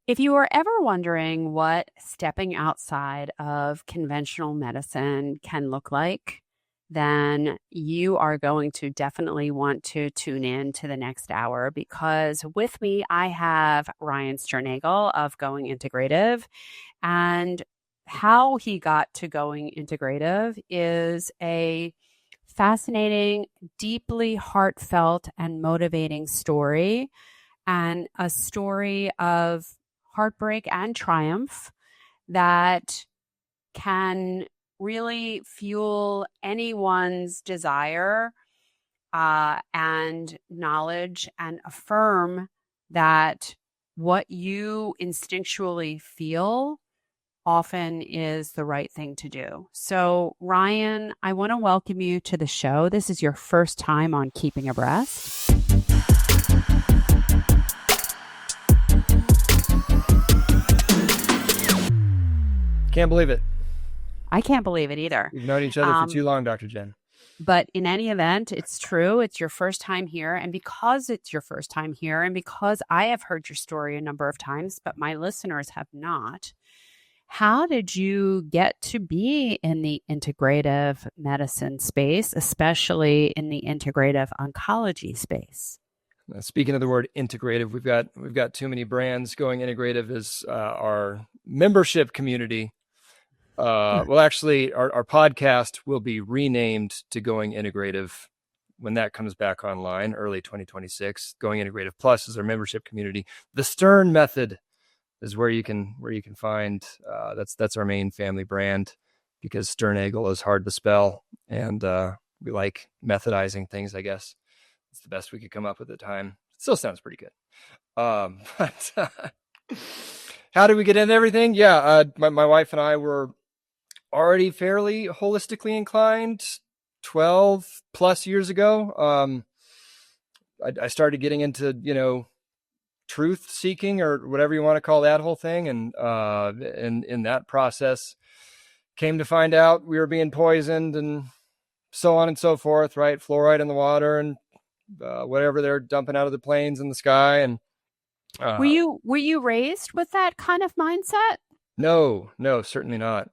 If you are ever wondering what stepping outside of conventional medicine can look like, then you are going to definitely want to tune in to the next hour because with me, I have Ryan Sternagel of Going Integrative. And how he got to Going Integrative is a fascinating, deeply heartfelt, and motivating story, and a story of heartbreak and triumph that can really fuel anyone's desire and knowledge and affirm that what you instinctually feel often is the right thing to do. So, Ryan, I want to welcome you to the show. This is your first time on Keeping Abreast. Can't believe it. I can't believe it either. We've known each other for too long, Dr. Jenn. But in any event, it's true. It's your first time here. And because it's your first time here, and because I have heard your story a number of times, but my listeners have not, how did you get to be in the integrative medicine space, especially in the integrative oncology space? Speaking of the word integrative, we've got too many brands. Going Integrative is our membership community. Well, actually, our podcast will be renamed to Going Integrative when that comes back online, early 2026. Going Integrative Plus is our membership community. The Stern Method is where you can find. That's our main family brand because Sternagel is hard to spell, and we like methodizing things. I guess it's the best we could come up with at the time. It still sounds pretty good. But how did we get into everything? Yeah, my wife and I were already fairly holistically inclined 12 plus years ago. I started getting into, truth seeking or whatever you want to call that whole thing. And in that process came to find out we were being poisoned and so on and so forth, right? Fluoride in the water and whatever they're dumping out of the planes in the sky. And were you raised with that kind of mindset? No, certainly not.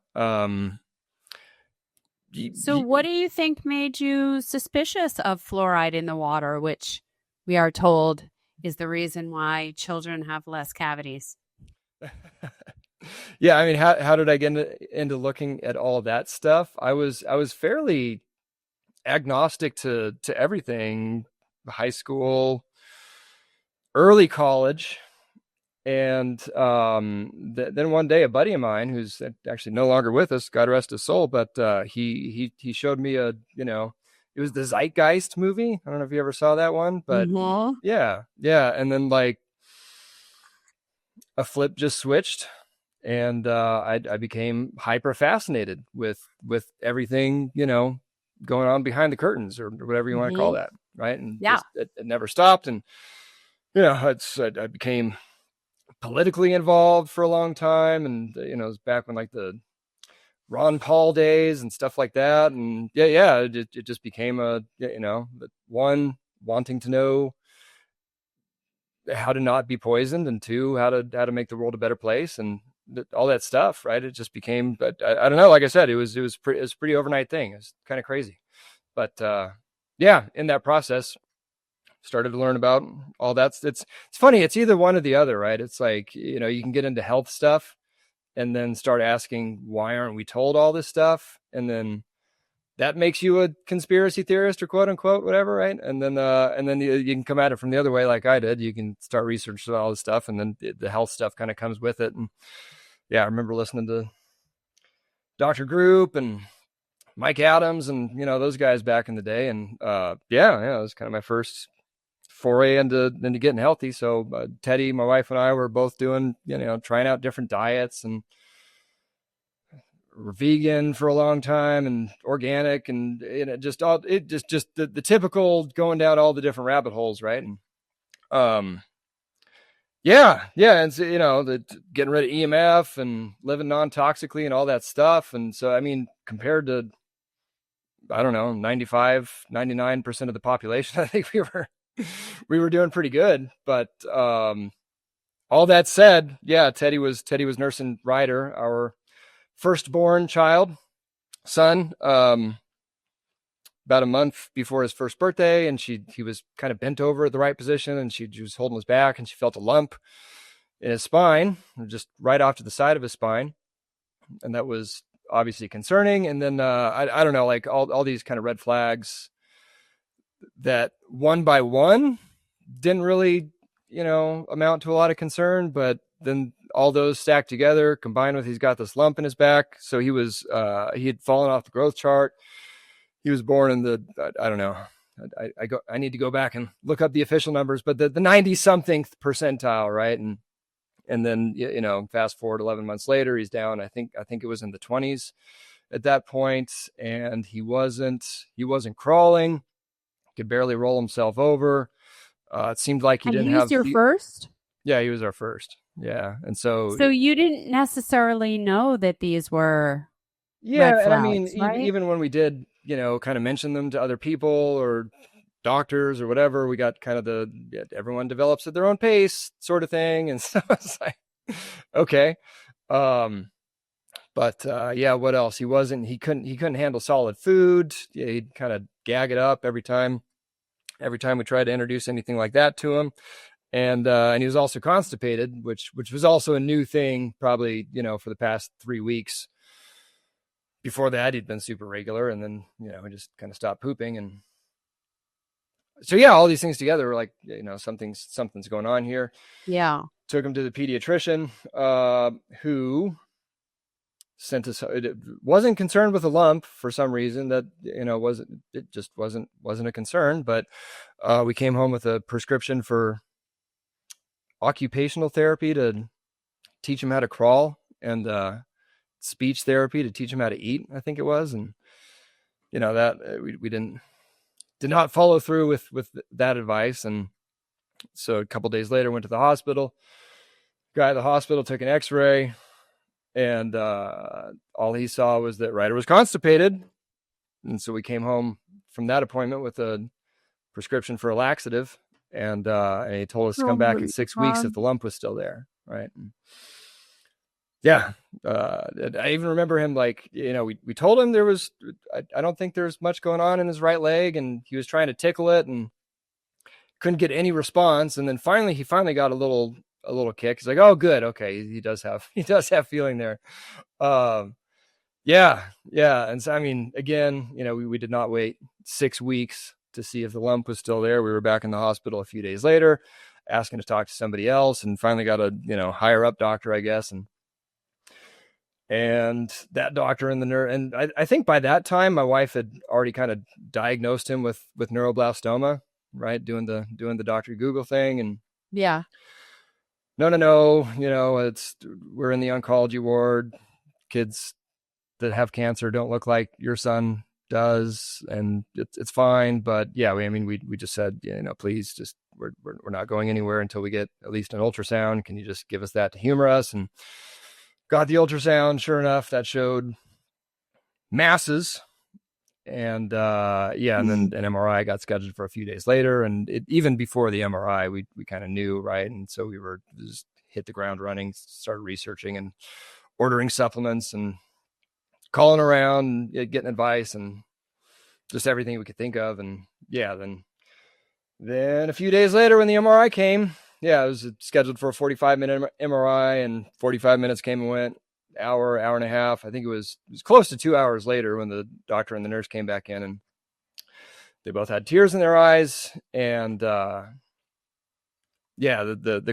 So what do you think made you suspicious of fluoride in the water, which we are told is the reason why children have less cavities? Yeah, I mean, how did I get into looking at all of that stuff? I was fairly agnostic to everything, high school, early college. And then one day, a buddy of mine, who's actually no longer with us, God rest his soul, but he showed me it was the Zeitgeist movie. I don't know if you ever saw that one, but yeah. And then like a flip just switched, and I became hyper fascinated with everything going on behind the curtains or whatever you want to call that, right? And it never stopped, and I became politically involved for a long time, and it was back when like the Ron Paul days and stuff like that, and it just became one, wanting to know how to not be poisoned, and two, how to make the world a better place, and all that stuff, right? It just became, but I don't know, like I said, it was a pretty overnight thing. It's kind of crazy, but in that process started to learn about all that. It's funny. It's either one or the other, right? It's like, you can get into health stuff and then start asking, why aren't we told all this stuff? And then that makes you a conspiracy theorist or quote unquote, whatever. Right. And then you can come at it from the other way. Like I did, you can start researching all this stuff, and then the health stuff kind of comes with it. And I remember listening to Dr. Group and Mike Adams and, those guys back in the day. And it was kind of my first foray into getting healthy. So Teddy, my wife, and I were both doing, trying out different diets, and were vegan for a long time and organic, and just the typical going down all the different rabbit holes, right? And and so, getting rid of EMF and living non-toxically and all that stuff. And so, I mean, compared to, I don't know, 95, 99% of the population, I think we were doing pretty good. But all all that said, yeah, Teddy was nursing Ryder, our firstborn son, about a month before his first birthday, and he was kind of bent over at the right position, and she was holding his back, and she felt a lump in his spine, just right off to the side of his spine, and that was obviously concerning. And then I don't know, like all these kind of red flags that one by one didn't really, amount to a lot of concern, but then all those stacked together, combined with he's got this lump in his back. So he had fallen off the growth chart. He was born in the, I don't know. I need to go back and look up the official numbers, but the 90 something percentile, right? And then, fast forward 11 months later, he's down. I think it was in the 20s at that point, and he wasn't crawling, could barely roll himself over. It seemed like he didn't have. He was your first? Yeah, he was our first. Yeah, and so you didn't necessarily know that these were red flags, and I mean, right? even when we did, kind of mention them to other people or doctors or whatever, we got kind of everyone develops at their own pace sort of thing, and so it's like, okay, but what else? He couldn't handle solid food. Yeah, he'd kind of gag it up every time we tried to introduce anything like that to him. And he was also constipated, which was also a new thing, probably, for the past 3 weeks. Before that, he'd been super regular, and then, he just kind of stopped pooping. And so, yeah, all these things together were like, something's going on here. Yeah. Took him to the pediatrician, who sent us. It wasn't concerned with a lump for some reason. That it just wasn't a concern. But we came home with a prescription for occupational therapy to teach him how to crawl, and speech therapy to teach him how to eat, I think it was. And that we did not follow through with that advice. And so a couple days later, went to the hospital. Guy at the hospital took an x-ray, and all he saw was that Ryder was constipated. And so we came home from that appointment with a prescription for a laxative, and he told us to come back in 6 weeks if the lump was still there, right? And yeah, I even remember him, like, we told him there was, I don't think there's much going on in his right leg, and he was trying to tickle it and couldn't get any response. And then he finally got a little kick. He's like, oh, good, okay, he does have feeling there. Yeah. And so, I mean, again, we did not wait 6 weeks to see if the lump was still there. We were back in the hospital a few days later, asking to talk to somebody else, and finally got a higher up doctor, I guess, and that doctor and the nurse, and I think by that time my wife had already kind of diagnosed him with neuroblastoma, right? Doing the Dr. Google thing, and yeah, no, we're in the oncology ward. Kids that have cancer don't look like your son does, and it's fine. But yeah, we just said, please, just we're not going anywhere until we get at least an ultrasound. Can you just give us that to humor us? And got the ultrasound. Sure enough, that showed masses. And and then an MRI got scheduled for a few days later. And even before the MRI, we kind of knew, right? And so we were just hit the ground running, started researching and ordering supplements and calling around, getting advice, and just everything we could think of. And yeah, then a few days later, when the MRI came, it was scheduled for a 45-minute MRI, and 45 minutes came and went. Hour and a half. I think it was close to 2 hours later when the doctor and the nurse came back in, and they both had tears in their eyes. And the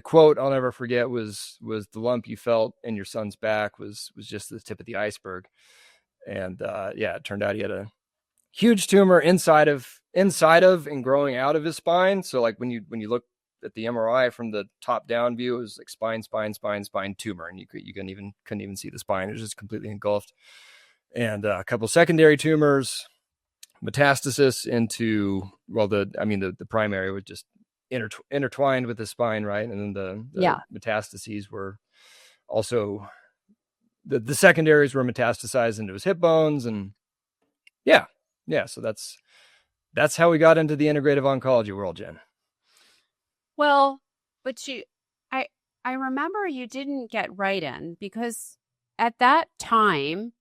quote I'll never forget was the lump you felt in your son's back was just the tip of the iceberg. And it turned out he had a huge tumor inside of and growing out of his spine. So like when you look at the MRI from the top down view, it was like spine tumor, and you couldn't even see the spine. It was just completely engulfed. And a couple secondary tumors, metastasis into, the primary was just intertwined with the spine, right? And then the metastases were also, the secondaries were metastasized into his hip bones. And so that's how we got into the integrative oncology world, Jen. Well, but I remember you didn't get right in because at that time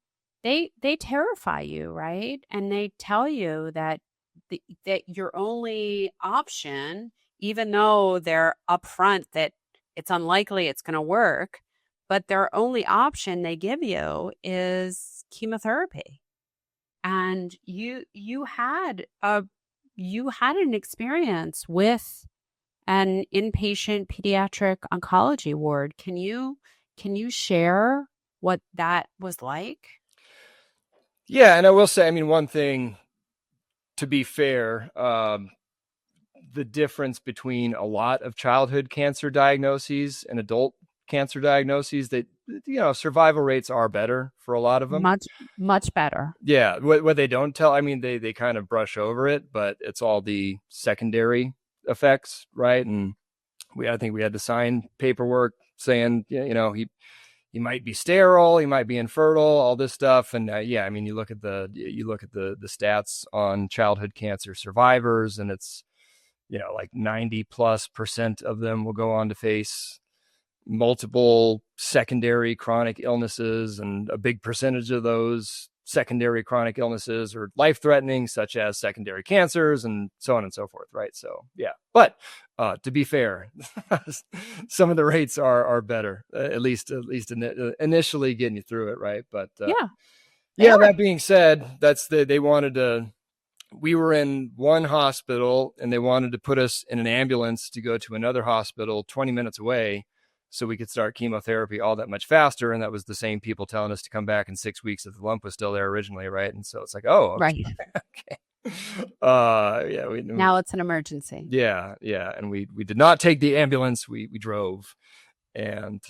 they terrify you, right? And they tell you that that your only option, even though they're upfront that it's unlikely it's going to work, but their only option they give you is chemotherapy. And you had an experience with an inpatient pediatric oncology ward. Can you share what that was like? Yeah, and I will say, I mean, one thing, to be fair, the difference between a lot of childhood cancer diagnoses and adult cancer diagnoses, that, survival rates are better for a lot of them. Much better. Yeah, what they don't tell, I mean, they kind of brush over it, but it's all the secondary effects, right? And I think we had to sign paperwork saying, he might be sterile, he might be infertile, all this stuff. And I mean, you look at the stats on childhood cancer survivors, and it's, like 90+% of them will go on to face multiple secondary chronic illnesses, and a big percentage of those secondary chronic illnesses are life-threatening, such as secondary cancers and so on and so forth, right? So yeah, but to be fair, some of the rates are better, at least initially getting you through it, right? But that being said, they wanted to. We were in one hospital, and they wanted to put us in an ambulance to go to another hospital 20 minutes away, so we could start chemotherapy all that much faster. And that was the same people telling us to come back in 6 weeks if the lump was still there originally, right? And so it's like, oh, okay. Right. Now it's an emergency. Yeah. And we did not take the ambulance. We drove. And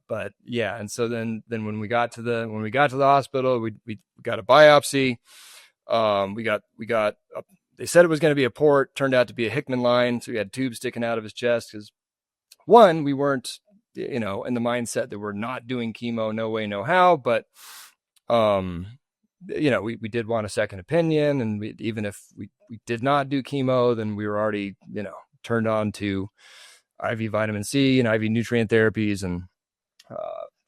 but yeah, and so then when we got to the hospital, we got a biopsy. They said it was going to be a port, turned out to be a Hickman line. So we had tubes sticking out of his chest because, one, we weren't, in the mindset that we're not doing chemo, no way, no how. But, we did want a second opinion. And even if we did not do chemo, then we were already, turned on to IV vitamin C and IV nutrient therapies and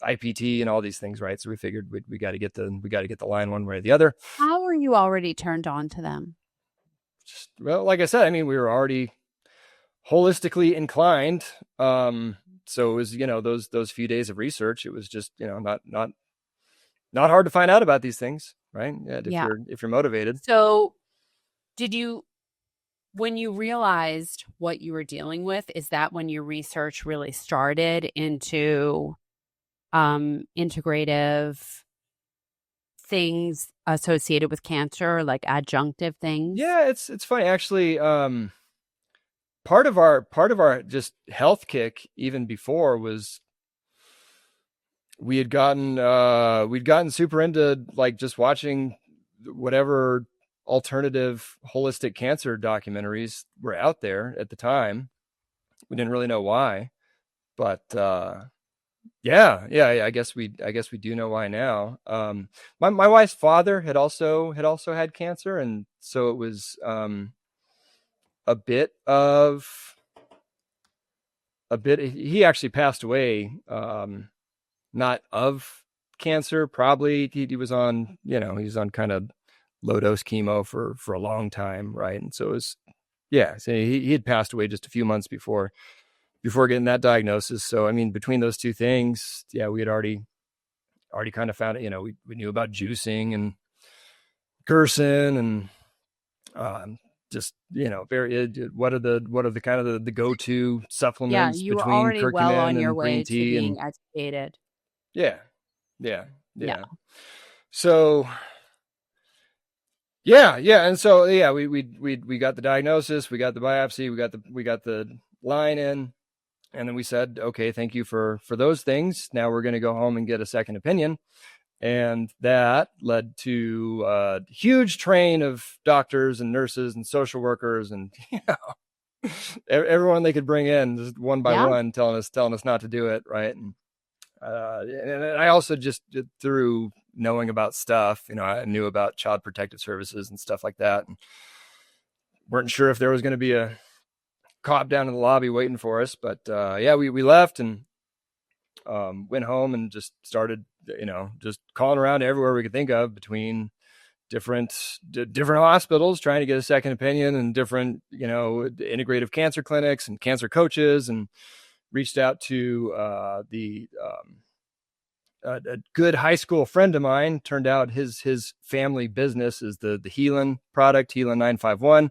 IPT and all these things, right? So we figured we got to get the line one way or the other. How were you already turned on to them? Well, like I said, I mean, we were already holistically inclined. So it was, those few days of research, it was just, not hard to find out about these things, right? Yeah, if you're motivated. So when you realized what you were dealing with, is that when your research really started into integrative things associated with cancer, like adjunctive things? Yeah, it's funny actually. Part of our just health kick even before was we'd gotten super into like just watching whatever alternative holistic cancer documentaries were out there at the time. We didn't really know why, but yeah. I guess we do know why now. My wife's father had also had cancer, and so it was he actually passed away, not of cancer, probably. He was on, he was on kind of low dose chemo for a long time, right? And so it was, so he had passed away just a few months before getting that diagnosis. So I mean, between those two things, we had already kind of found it. We knew about juicing and Gerson and just very what are the kind of the go-to supplements you between were already curcumin well on your and way green to tea being and educated. Yeah. So and so we got the diagnosis, we got the biopsy, we got the line in, and then we said, okay, thank you for those things. Now we're going to go home and get a second opinion. And that led to a huge train of doctors and nurses and social workers and everyone they could bring in, just one by one, telling us not to do it, right? And I also just, through knowing about stuff, I knew about Child Protective Services and stuff like that, and weren't sure if there was going to be a cop down in the lobby waiting for us. But we left, and went home and just started, just calling around everywhere we could think of, between different hospitals, trying to get a second opinion, and different, integrative cancer clinics and cancer coaches, and reached out to a good high school friend of mine. Turned out his family business is the Healin product, Healin 951.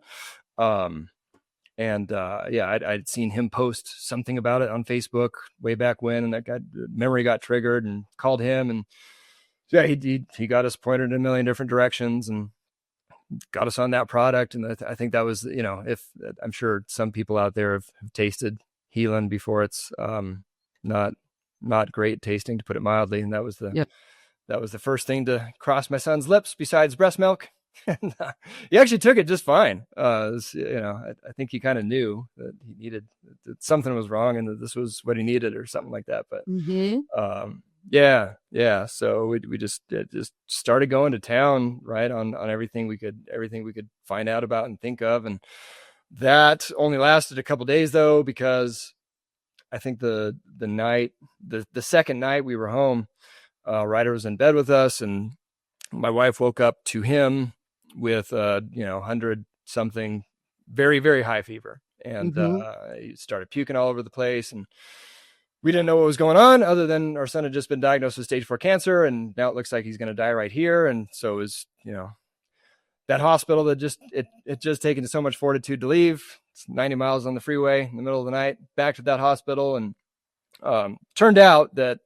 I'd seen him post something about it on Facebook way back when, and that memory got triggered, and called him, and he got us pointed in a million different directions and got us on that product. And I think that was, if I'm sure some people out there have tasted Healin before. It's not great tasting, to put it mildly. And that was the first thing to cross my son's lips besides breast milk. And he actually took it just fine. I think he kind of knew that he needed, that something was wrong and that this was what he needed or something like that. But so we just started going to town, right, on everything we could find out about and think of. And that only lasted a couple days, though, because I think the second night we were home, Ryder was in bed with us, and my wife woke up to him with 100 something, very, very high fever. And he started puking all over the place, and we didn't know what was going on, other than our son had just been diagnosed with stage 4 cancer, and now it looks like he's going to die right here. And so is, that hospital that it just taken so much fortitude to leave. It's 90 miles on the freeway in the middle of the night, back to that hospital. And turned out that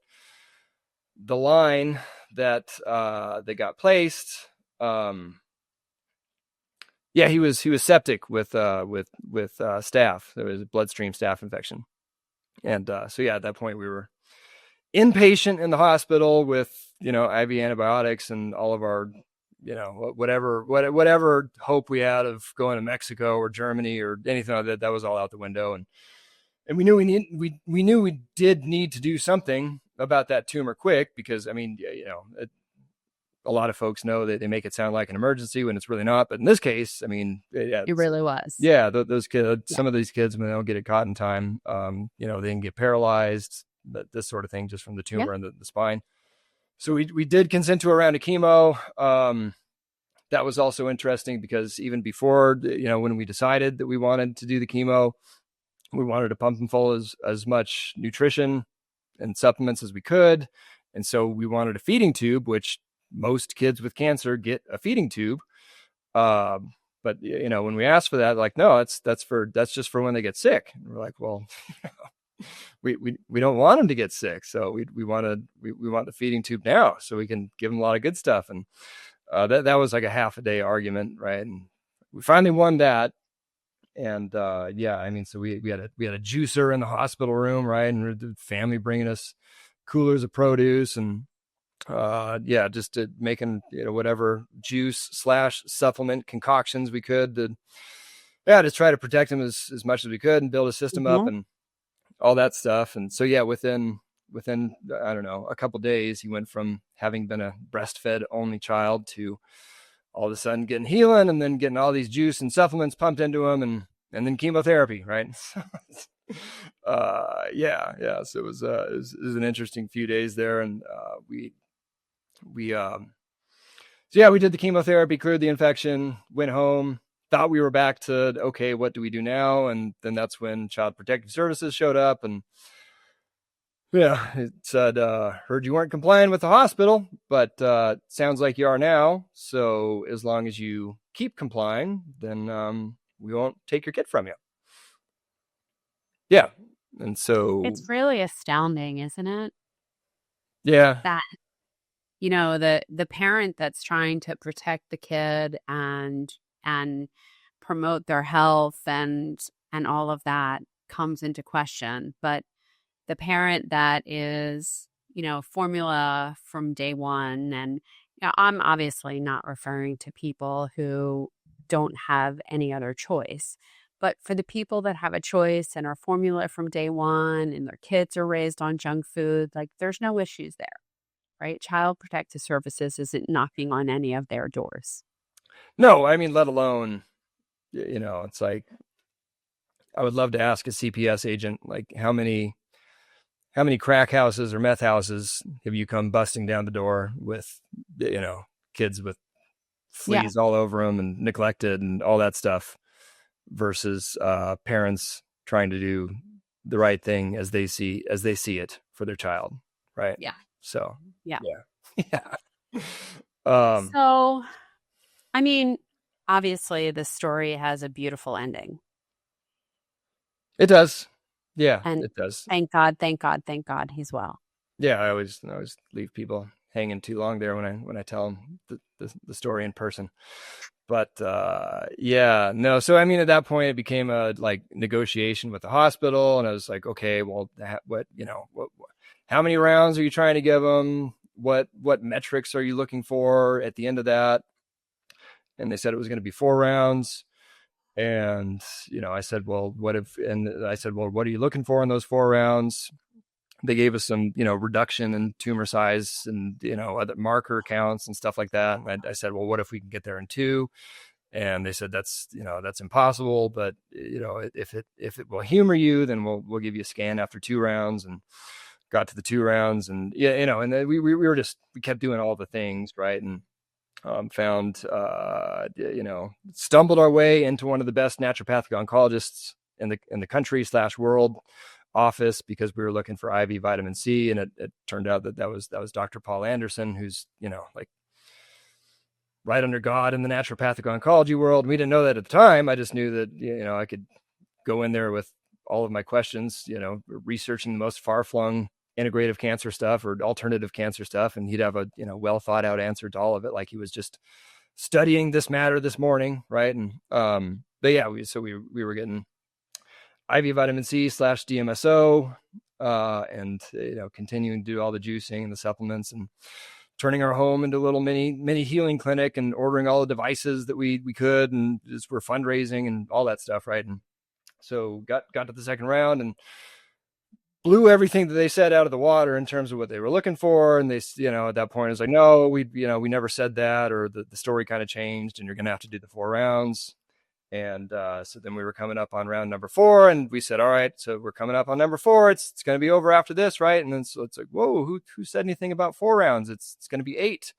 the line that they got placed, he was septic with staph. There was a bloodstream staph infection. And at that point we were inpatient in the hospital with, IV antibiotics and all of our, whatever hope we had of going to Mexico or Germany or anything like that, that was all out the window. And we knew we knew we did need to do something about that tumor quick, because, a lot of folks know that they make it sound like an emergency when it's really not. But in this case, it really was. Yeah. Those kids, some of these kids, when they don't get it caught in time, they can get paralyzed, this sort of thing, just from the tumor in the spine. So we did consent to a round of chemo. That was also interesting, because even before, when we decided that we wanted to do the chemo, we wanted to pump them full as much nutrition and supplements as we could. And so we wanted a feeding tube, which most kids with cancer get a feeding tube. But when we asked for that, like, no, that's just for when they get sick. And we're like, well, we don't want them to get sick. So we want the feeding tube now, so we can give them a lot of good stuff. And that was like a half a day argument, right? And we finally won that. And so we had a juicer in the hospital room, right? And the family bringing us coolers of produce, and just making whatever juice / supplement concoctions we could to just try to protect him as much as we could and build a system up and all that stuff. And so within I don't know, a couple days, he went from having been a breastfed only child to all of a sudden getting Healin, and then getting all these juice and supplements pumped into him, and then chemotherapy, right? So it was an interesting few days there. And we did the chemotherapy, cleared the infection, went home, thought we were back to, okay, what do we do now? And then that's when Child Protective Services showed up, and it said, heard you weren't complying with the hospital, but sounds like you are now. So as long as you keep complying, then we won't take your kid from you. Yeah. And so it's really astounding, isn't it? Yeah. That, the parent that's trying to protect the kid and promote their health and all of that comes into question. But the parent that is, formula from day one, and I'm obviously not referring to people who don't have any other choice, but for the people that have a choice and are formula from day one, and their kids are raised on junk food, like, there's no issues there, right? Child Protective Services isn't knocking on any of their doors. No, let alone, it's like, I would love to ask a CPS agent, like, how many crack houses or meth houses have you come busting down the door with, kids with fleas all over them and neglected and all that stuff, versus parents trying to do the right thing as they see it for their child, right? Yeah. So yeah. So I mean, obviously the story has a beautiful ending. It does. Yeah, and it does. Thank God he's well. Yeah, I always leave people hanging too long there when I tell them the story in person. But no. So I mean, at that point, it became a like negotiation with the hospital, and I was like, okay, well, how many rounds are you trying to give them? What metrics are you looking for at the end of that? And they said it was going to be 4 rounds. And I said, well, what are you looking for in those 4 rounds? They gave us some, reduction in tumor size and, other marker counts and stuff like that. And I said, well, what if we can get there in 2? And they said, that's impossible. But, if it will humor you, then we'll give you a scan after 2 rounds. And got to the 2 rounds, and and then we kept doing all the things, right. And found, stumbled our way into one of the best naturopathic oncologists in the country / world office, because we were looking for IV vitamin C, and it turned out that was Dr. Paul Anderson, who's like right under God in the naturopathic oncology world. We didn't know that at the time. I just knew that I could go in there with all of my questions, researching the most far-flung integrative cancer stuff or alternative cancer stuff, and he'd have a well thought out answer to all of it, like he was just studying this matter this morning, right? And but yeah, we were getting IV vitamin C / DMSO, and continuing to do all the juicing and the supplements, and turning our home into a little mini healing clinic, and ordering all the devices that we could, and just we're fundraising and all that stuff, right? And so got to the second round and blew everything that they said out of the water in terms of what they were looking for. And they, at that point, it was like, no, we never said that, or the story kind of changed, and you're going to have to do the 4 rounds. And so then we were coming up on round number 4, and we said, all right, so we're coming up on number 4. It's going to be over after this, right? And then so it's like, whoa, who said anything about 4 rounds? It's going to be 8,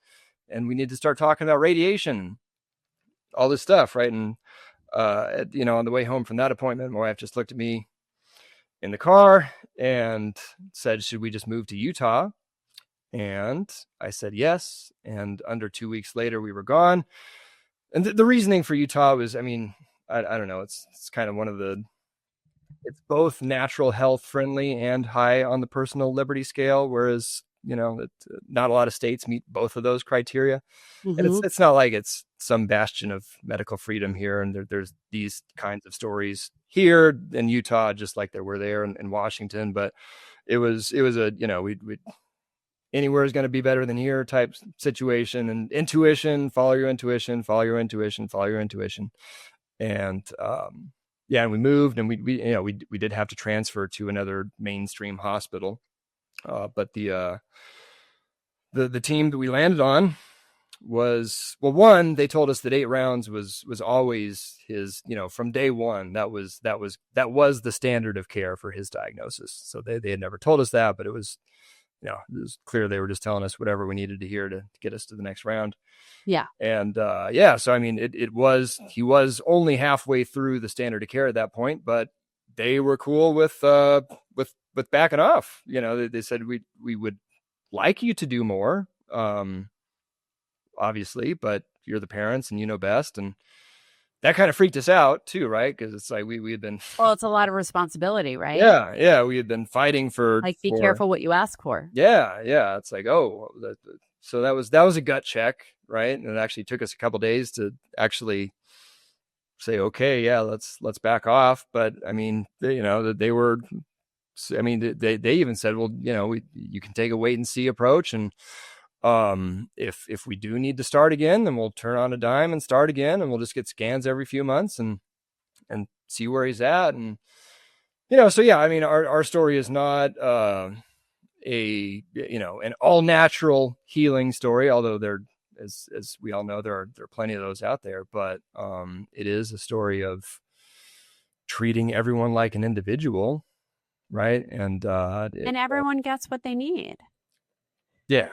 and we need to start talking about radiation, all this stuff, right? And on the way home from that appointment, my wife just looked at me in the car and said, should we just move to Utah? And I said yes. And under 2 weeks later, we were gone. And the reasoning for Utah was, I mean, I don't know. It's kind of it's both natural health friendly and high on the personal liberty scale. Whereas, not a lot of states meet both of those criteria. Mm-hmm. And it's not like it's some bastion of medical freedom here. And there's these kinds of stories here in Utah, just like there were there in Washington. But it was a, we anywhere is going to be better than here type situation, and intuition, follow your intuition. And, and we moved, and we did have to transfer to another mainstream hospital. But the team that we landed on was, well, one, they told us that 8 rounds was always his, from day one, that was the standard of care for his diagnosis. So they had never told us that, but it was clear they were just telling us whatever we needed to hear to get us to the next round. Yeah. And so I mean, he was only halfway through the standard of care at that point, but they were cool with backing off. They said we would like you to do more, obviously, but you're the parents and you know best. And that kind of freaked us out too, right? Because it's like we had been, well, it's a lot of responsibility, right? Yeah, we had been fighting for, like, be careful what you ask for. Yeah, it's like, so that was a gut check, right? And it actually took us a couple of days to actually say, okay, yeah, let's back off. But I mean, they were, I mean, they even said, well, you can take a wait and see approach, and if we do need to start again, then we'll turn on a dime and start again, and we'll just get scans every few months and see where he's at. And so yeah, I mean, our story is not an all natural healing story, although there, as we all know, there are plenty of those out there, but it is a story of treating everyone like an individual right? And everyone gets what they need. Yeah.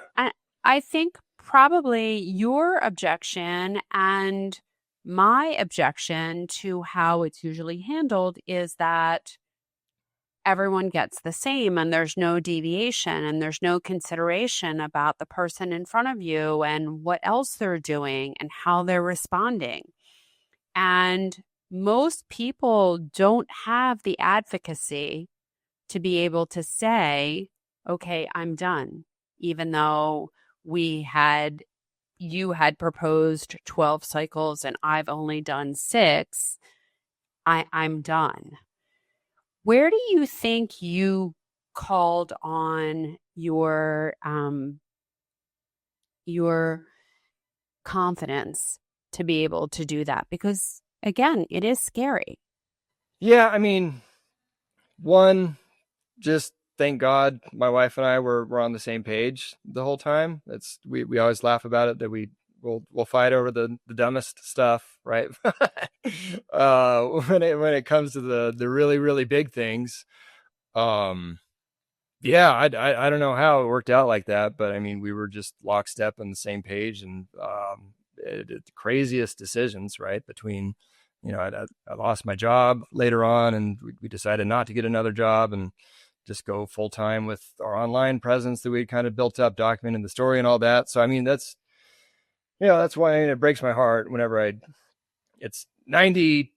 I think probably your objection and my objection to how it's usually handled is that everyone gets the same and there's no deviation and there's no consideration about the person in front of you and what else they're doing and how they're responding. And most people don't have the advocacy to be able to say, okay, I'm done, even though you had proposed 12 cycles and I've only done 6, I'm done. Where do you think you called on your confidence to be able to do that? Because again, it is scary. Yeah, I mean, one, just thank God my wife and I were on the same page the whole time. We always laugh about it that we'll fight over the dumbest stuff, right? When it comes to the really, really big things. Yeah, I don't know how it worked out like that, but I mean, we were just lockstep on the same page, and the craziest decisions, right? Between, I lost my job later on, and we decided not to get another job and just go full time with our online presence that we kind of built up, documenting the story and all that. So, I mean, that's why it breaks my heart whenever it's 95%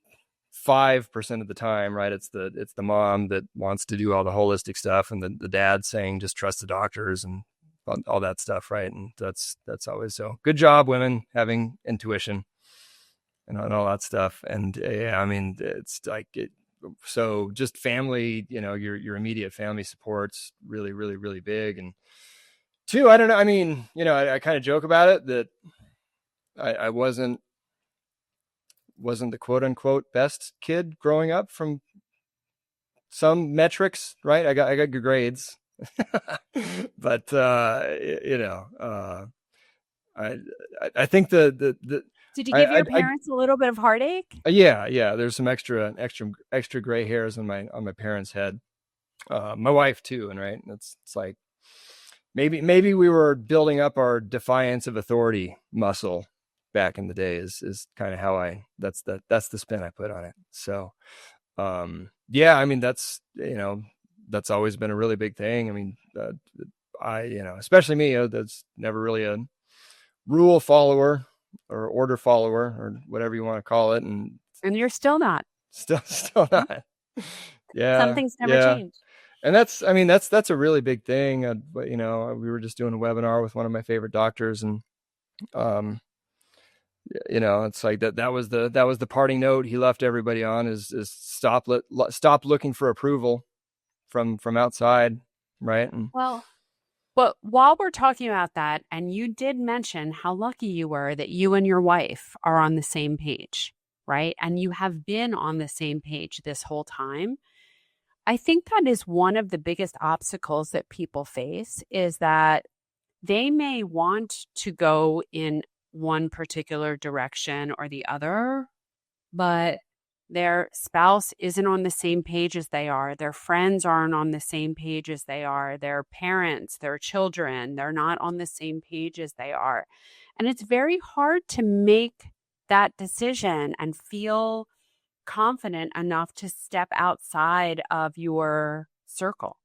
of the time, right? It's the mom that wants to do all the holistic stuff, and the dad saying just trust the doctors and all that stuff, right? And that's always so. Good job, women, having intuition and all that stuff. And yeah, I mean, it's like so just family, your immediate family support's really, really, really big. And two, I don't know. I mean, I kind of joke about it that I wasn't the quote unquote best kid growing up from some metrics, right? I got good grades, but I think the Did you give your parents a little bit of heartache? Yeah. There's some extra gray hairs on my parents' head. My wife too, and right, it's like maybe we were building up our defiance of authority muscle back in the day is kind of how that's the spin I put on it. So, yeah, I mean, that's always been a really big thing. I mean, especially me, that's never really a rule follower or order follower or whatever you want to call it. And you're still not. Still not. Yeah. Some things never change. And that's a really big thing. But, we were just doing a webinar with one of my favorite doctors, and, it's like that was the parting note he left everybody on is stop looking for approval from outside. Right. And but while we're talking about that, and you did mention how lucky you were that you and your wife are on the same page, right? And you have been on the same page this whole time. I think that is one of the biggest obstacles that people face, is that they may want to go in one particular direction or the other, but their spouse isn't on the same page as they are. Their friends aren't on the same page as they are. Their parents, their children, they're not on the same page as they are. And it's very hard to make that decision and feel confident enough to step outside of your circle.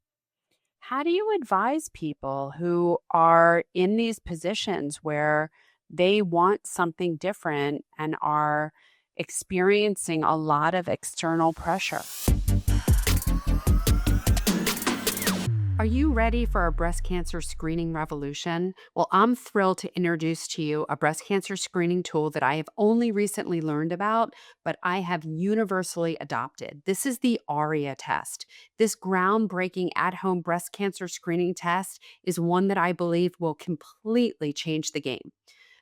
How do you advise people who are in these positions where they want something different and are experiencing a lot of external pressure? Are you ready for a breast cancer screening revolution? Well, I'm thrilled to introduce to you a breast cancer screening tool that I have only recently learned about, but I have universally adopted. This is the ARIA test. This groundbreaking at-home breast cancer screening test is one that I believe will completely change the game.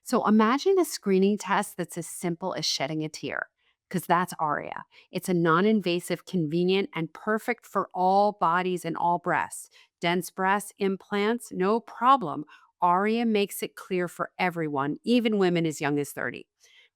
So imagine a screening test that's as simple as shedding a tear, because that's ARIA. It's a non-invasive, convenient, and perfect for all bodies and all breasts. Dense breasts, implants, no problem. ARIA makes it clear for everyone, even women as young as 30.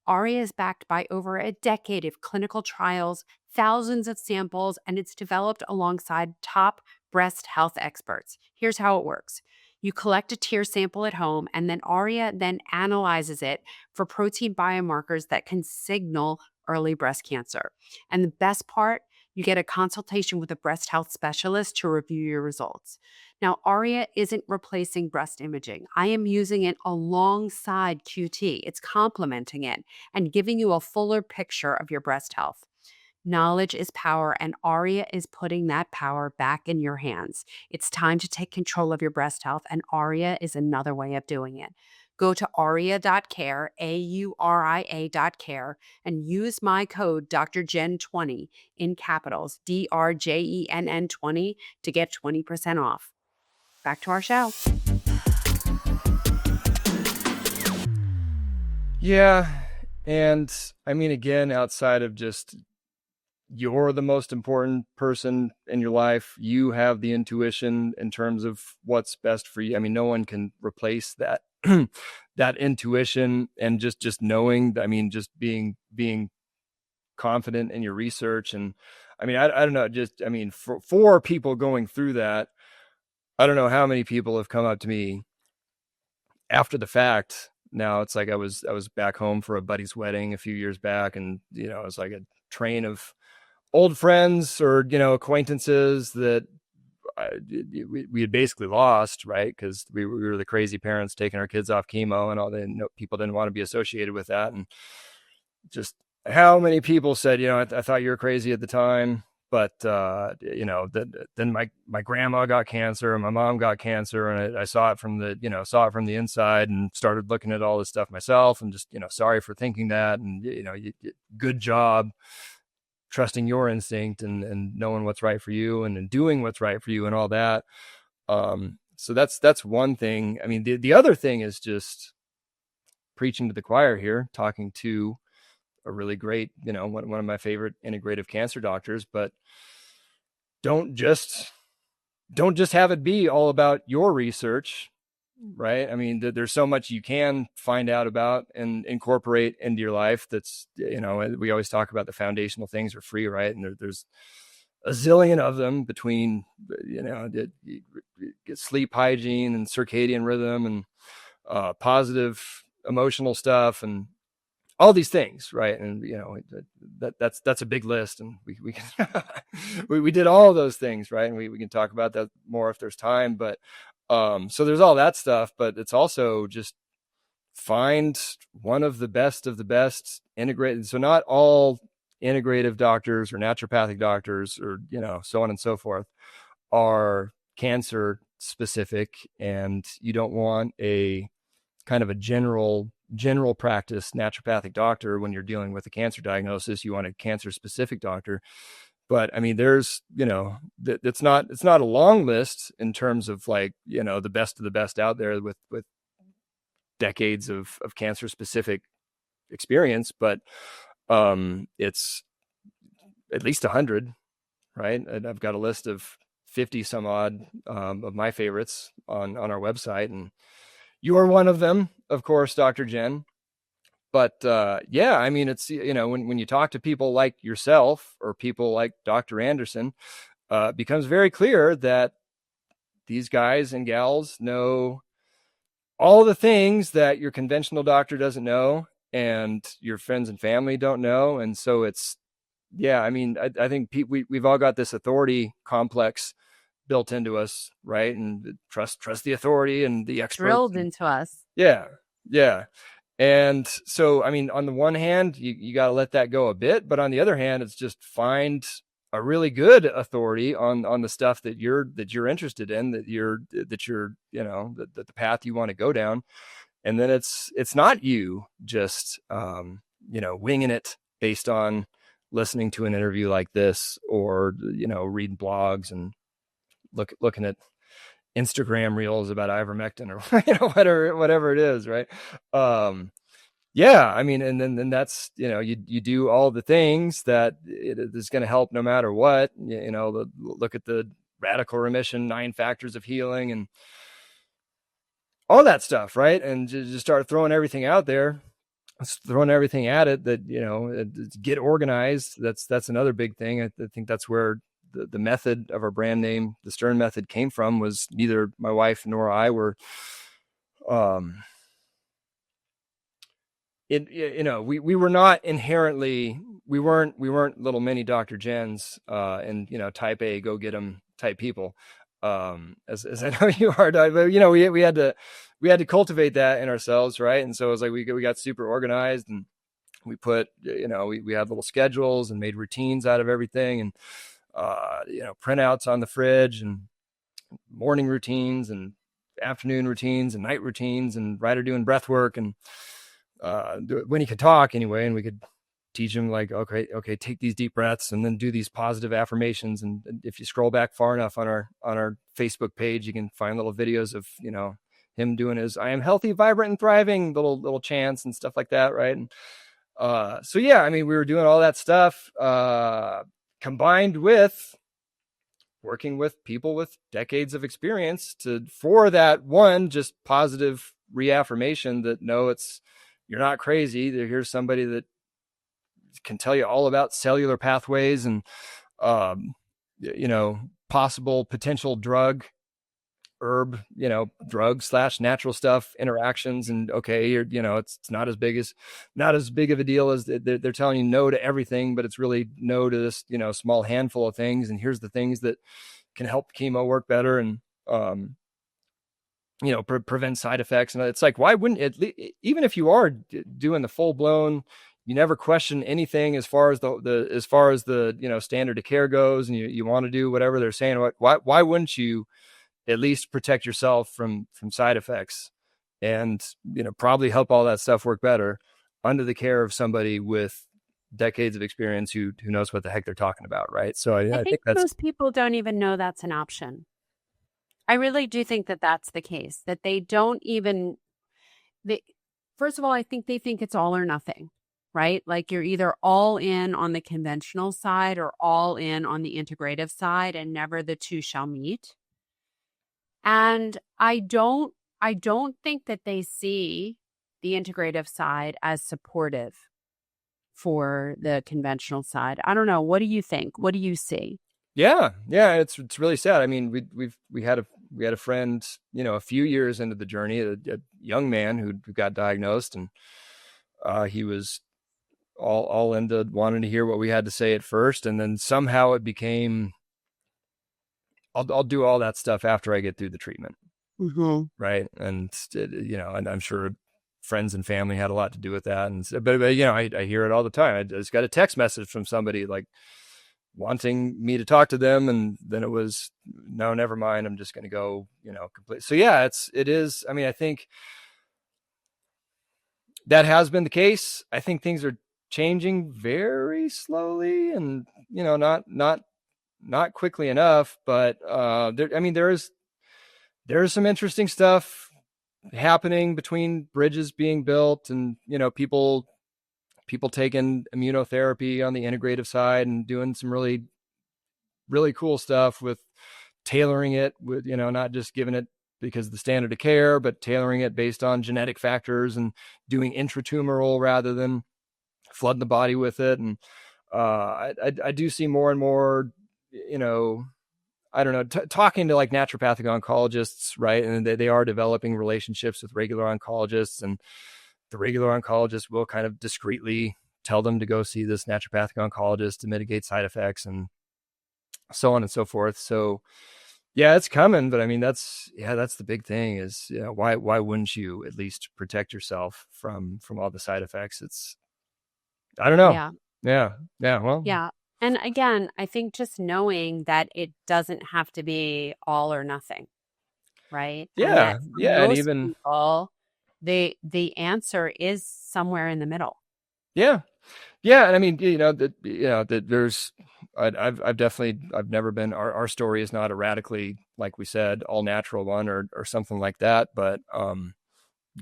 ARIA is backed by over a decade of clinical trials, thousands of samples, and it's developed alongside top breast health experts. Here's how it works. You collect a tear sample at home, and then ARIA then analyzes it for protein biomarkers that can signal early breast cancer. And the best part, you get a consultation with a breast health specialist to review your results. Now, ARIA isn't replacing breast imaging. I am using it alongside QT. It's complementing it and giving you a fuller picture of your breast health. Knowledge is power, and ARIA is putting that power back in your hands. It's time to take control of your breast health, and ARIA is another way of doing it. Go to aria.care, AURIA.care, and use my code DrJenn20 in capitals, DRJENN20, to get 20% off. Back to our show. Yeah. And I mean, again, outside of just you're the most important person in your life, you have the intuition in terms of what's best for you. I mean, no one can replace that that intuition and just knowing. I mean, just being confident in your research. And I mean, I don't know, just I mean, for people going through that, I don't know how many people have come up to me after the fact. Now it's like I was back home for a buddy's wedding a few years back, and you know, it was like a train of old friends or, you know, acquaintances that we had basically lost, right? Because we were the crazy parents taking our kids off chemo and all that. People didn't want to be associated with that. And just how many people said, you know, I thought you were crazy at the time, but you know, then my grandma got cancer and my mom got cancer, and I saw it from the inside and started looking at all this stuff myself, and just, you know, sorry for thinking that. And, you know, good job trusting your instinct and knowing what's right for you and doing what's right for you and all that. So that's one thing. I mean, the other thing is just preaching to the choir here, talking to a really great, you know, one of my favorite integrative cancer doctors, but don't just have it be all about your research, right? I mean, there's so much you can find out about and incorporate into your life. That's, you know, we always talk about the foundational things are free, right? And there's a zillion of them between, you know, sleep hygiene and circadian rhythm and positive emotional stuff and all these things, right? And, you know, that's a big list, and we can we did all of those things, right? And we can talk about that more if there's time, but so there's all that stuff, but it's also just find one of the best integrated. So not all integrative doctors or naturopathic doctors or, you know, so on and so forth are cancer specific, and you don't want a kind of a general practice naturopathic doctor when you're dealing with a cancer diagnosis. You want a cancer specific doctor. But I mean, there's, you know, it's not a long list in terms of, like, you know, the best of the best out there with decades of cancer specific experience, but it's at least 100, right? And I've got a list of 50 some odd of my favorites on our website, and you are one of them, of course, Dr. Jenn. But yeah, I mean, it's, you know, when you talk to people like yourself or people like Dr. Anderson, it becomes very clear that these guys and gals know all the things that your conventional doctor doesn't know and your friends and family don't know. And so it's, yeah, I mean, I think we've all got this authority complex built into us, right? And trust the authority and the experts. Drilled into us. Yeah. Yeah. And so, I mean, on the one hand, you got to let that go a bit, but on the other hand, it's just find a really good authority on the stuff that you're interested in, that you're, you know, the path you want to go down. And then it's not you just, you know, winging it based on listening to an interview like this, or, you know, reading blogs and looking at Instagram reels about ivermectin or, you know, whatever it is. Right. Yeah. I mean, and then that's, you know, you do all the things that it is going to help no matter what, you know, look at the radical remission, 9 factors of healing and all that stuff. Right. And just start throwing everything out there. throwing everything at it, that, get organized. That's another big thing. I think that's where the method of our brand name, the Stern method, came from. Was neither my wife nor I were, we were not inherently, we weren't little mini Dr. Jenns, and, type A, go get them type people. As I know you are, but, we had to cultivate that in ourselves. Right. And so it was like, we got super organized, and we put, we had little schedules and made routines out of everything, and, printouts on the fridge, and morning routines and afternoon routines and night routines, and Ryder doing breath work, and, when he could talk anyway, and we could teach him, like, okay, take these deep breaths, and then do these positive affirmations. And if you scroll back far enough on our Facebook page, you can find little videos of, him doing his "I am healthy, vibrant, and thriving" little chants and stuff like that. Right. And, so yeah, I mean, we were doing all that stuff, combined with working with people with decades of experience for that one, just positive reaffirmation that, no, you're not crazy. Here's somebody that can tell you all about cellular pathways and, possible potential drug / natural stuff interactions. And okay, it's not as big of a deal as they're telling you no to everything, but it's really no to this, small handful of things. And here's the things that can help chemo work better, and, prevent side effects. And it's like, why wouldn't it, even if you are doing the full blown, you never question anything as far as the standard of care goes, and you want to do whatever they're saying, why wouldn't you at least protect yourself from side effects, and, probably help all that stuff work better under the care of somebody with decades of experience who knows what the heck they're talking about. Right. So I think most people don't even know that's an option. I really do think that that's the case, that they don't even, first of all, I think they think it's all or nothing, right? Like, you're either all in on the conventional side or all in on the integrative side, and never the two shall meet. And I don't think that they see the integrative side as supportive for the conventional side. I don't know. What do you think? What do you see? Yeah. It's really sad. I mean, we had a friend, a few years into the journey, a young man who got diagnosed, and, he was all into wanting to hear what we had to say at first. And then somehow it became, I'll do all that stuff after I get through the treatment. Mm-hmm. Right. And, and I'm sure friends and family had a lot to do with that. And, but I hear it all the time. I just got a text message from somebody, like, wanting me to talk to them. And then it was, no, never mind. I'm just going to go, complete. So yeah, it is. I mean, I think that has been the case. I think things are changing very slowly, and, not quickly enough, but, there's some interesting stuff happening between bridges being built, and, people taking immunotherapy on the integrative side and doing some really, really cool stuff with tailoring it, with, not just giving it because of the standard of care, but tailoring it based on genetic factors, and doing intratumoral rather than flooding the body with it. And, I do see more and more, I don't know, talking to like naturopathic oncologists, right? And they are developing relationships with regular oncologists, and the regular oncologist will kind of discreetly tell them to go see this naturopathic oncologist to mitigate side effects, and so on and so forth. So yeah, it's coming, but I mean, that's the big thing is, why wouldn't you at least protect yourself from all the side effects? I don't know. Yeah. Well, yeah. And again, I think just knowing that it doesn't have to be all or nothing, right? Yeah. And even people, the answer is somewhere in the middle. Yeah. And I mean, that there's, I've never been, our story is not a radically, like we said, all natural one or something like that. But,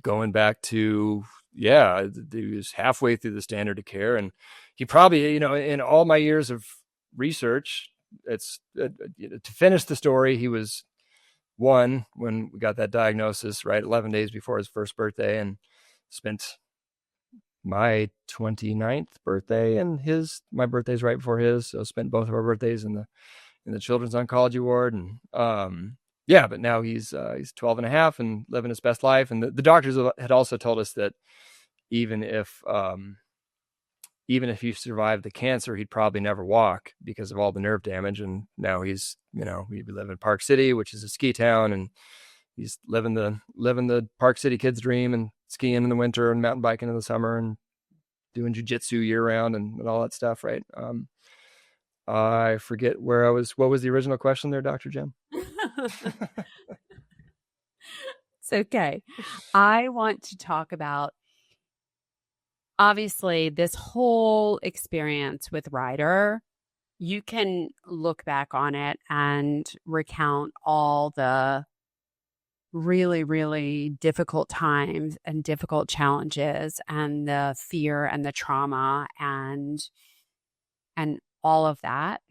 going back to, he was halfway through the standard of care, and he probably, in all my years of research, it's to finish the story. He was 1 when we got that diagnosis, right? 11 days before his first birthday, and spent my 29th birthday, and my birthday's right before his. So spent both of our birthdays in the children's oncology ward. And yeah, but now he's 12 and a half and living his best life. And the doctors had also told us that even if he survived the cancer, he'd probably never walk because of all the nerve damage. And now we live in Park City, which is a ski town, and he's living the Park City kids dream, and skiing in the winter and mountain biking in the summer and doing jujitsu year round and all that stuff. Right. I forget where I was. What was the original question there, Dr. Jenn? It's okay. I want to talk about, obviously, this whole experience with Ryder. You can look back on it and recount all the really, really difficult times and difficult challenges and the fear and the trauma and all of that.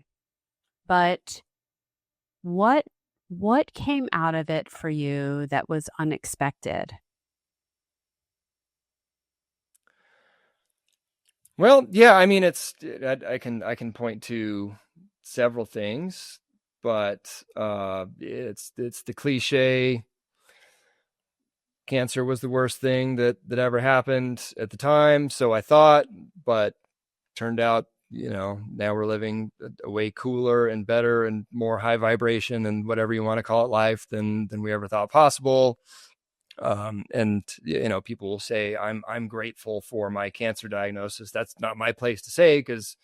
But what came out of it for you that was unexpected? Well, yeah, I mean, I can point to several things, but it's the cliche. Cancer was the worst thing that ever happened at the time, so I thought, but turned out, now we're living a way cooler and better and more high vibration and whatever you want to call it life than we ever thought possible. And people will say I'm grateful for my cancer diagnosis. That's not my place to say, because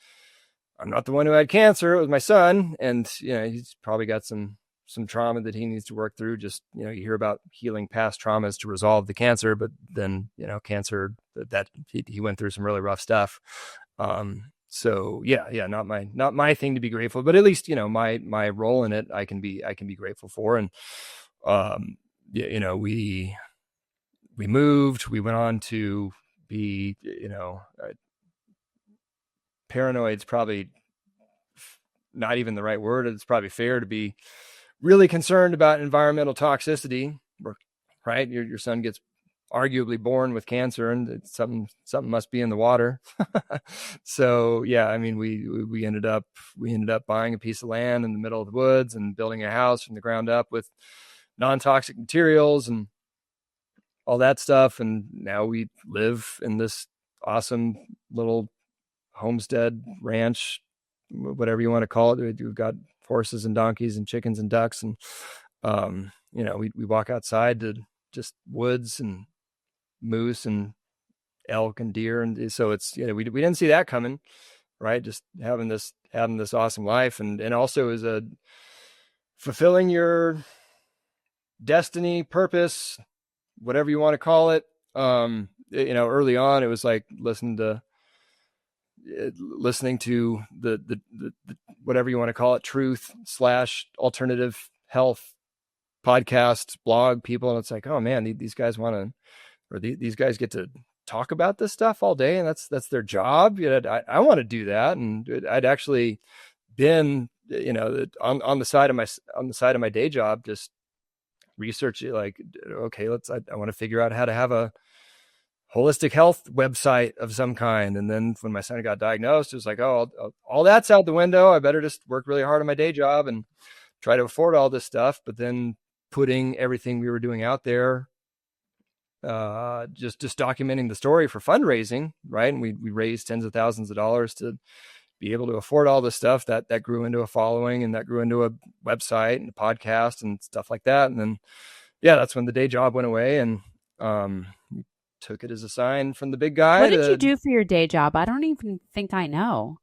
I'm not the one who had cancer. It was my son, and he's probably got some trauma that he needs to work through. Just you hear about healing past traumas to resolve the cancer, but then cancer that he went through some really rough stuff. So yeah, not my thing to be grateful, but at least my role in it I can be grateful for. And we moved, we went on to be, paranoid's probably not even the right word. It's probably fair to be really concerned about environmental toxicity, right? Your son gets arguably born with cancer, and something must be in the water. So yeah, I mean, we ended up buying a piece of land in the middle of the woods and building a house from the ground up with non-toxic materials and all that stuff. And now we live in this awesome little homestead ranch, whatever you want to call it. We've got horses and donkeys and chickens and ducks, and we walk outside to just woods and moose and elk and deer, and so it's we didn't see that coming, right? Just having this awesome life, and also is a fulfilling your destiny, purpose, whatever you want to call it. Early on, it was like listening to the whatever you want to call it, truth / alternative health podcast, blog people, and it's like, oh man, these guys want to, or these guys get to talk about this stuff all day, and that's their job. I want to do that, and I'd actually been on the side of my day job, just research it, like, okay, I want to figure out how to have a holistic health website of some kind. And then when my son got diagnosed, it was like, oh, all that's out the window. I better just work really hard on my day job and try to afford all this stuff. But then putting everything we were doing out there, just documenting the story for fundraising, right? And we raised tens of thousands of dollars to be able to afford all this stuff. That grew into a following, and that grew into a website and a podcast and stuff like that. And then, yeah, that's when the day job went away, and took it as a sign from the big guy. What did you do for your day job? I don't even think I know.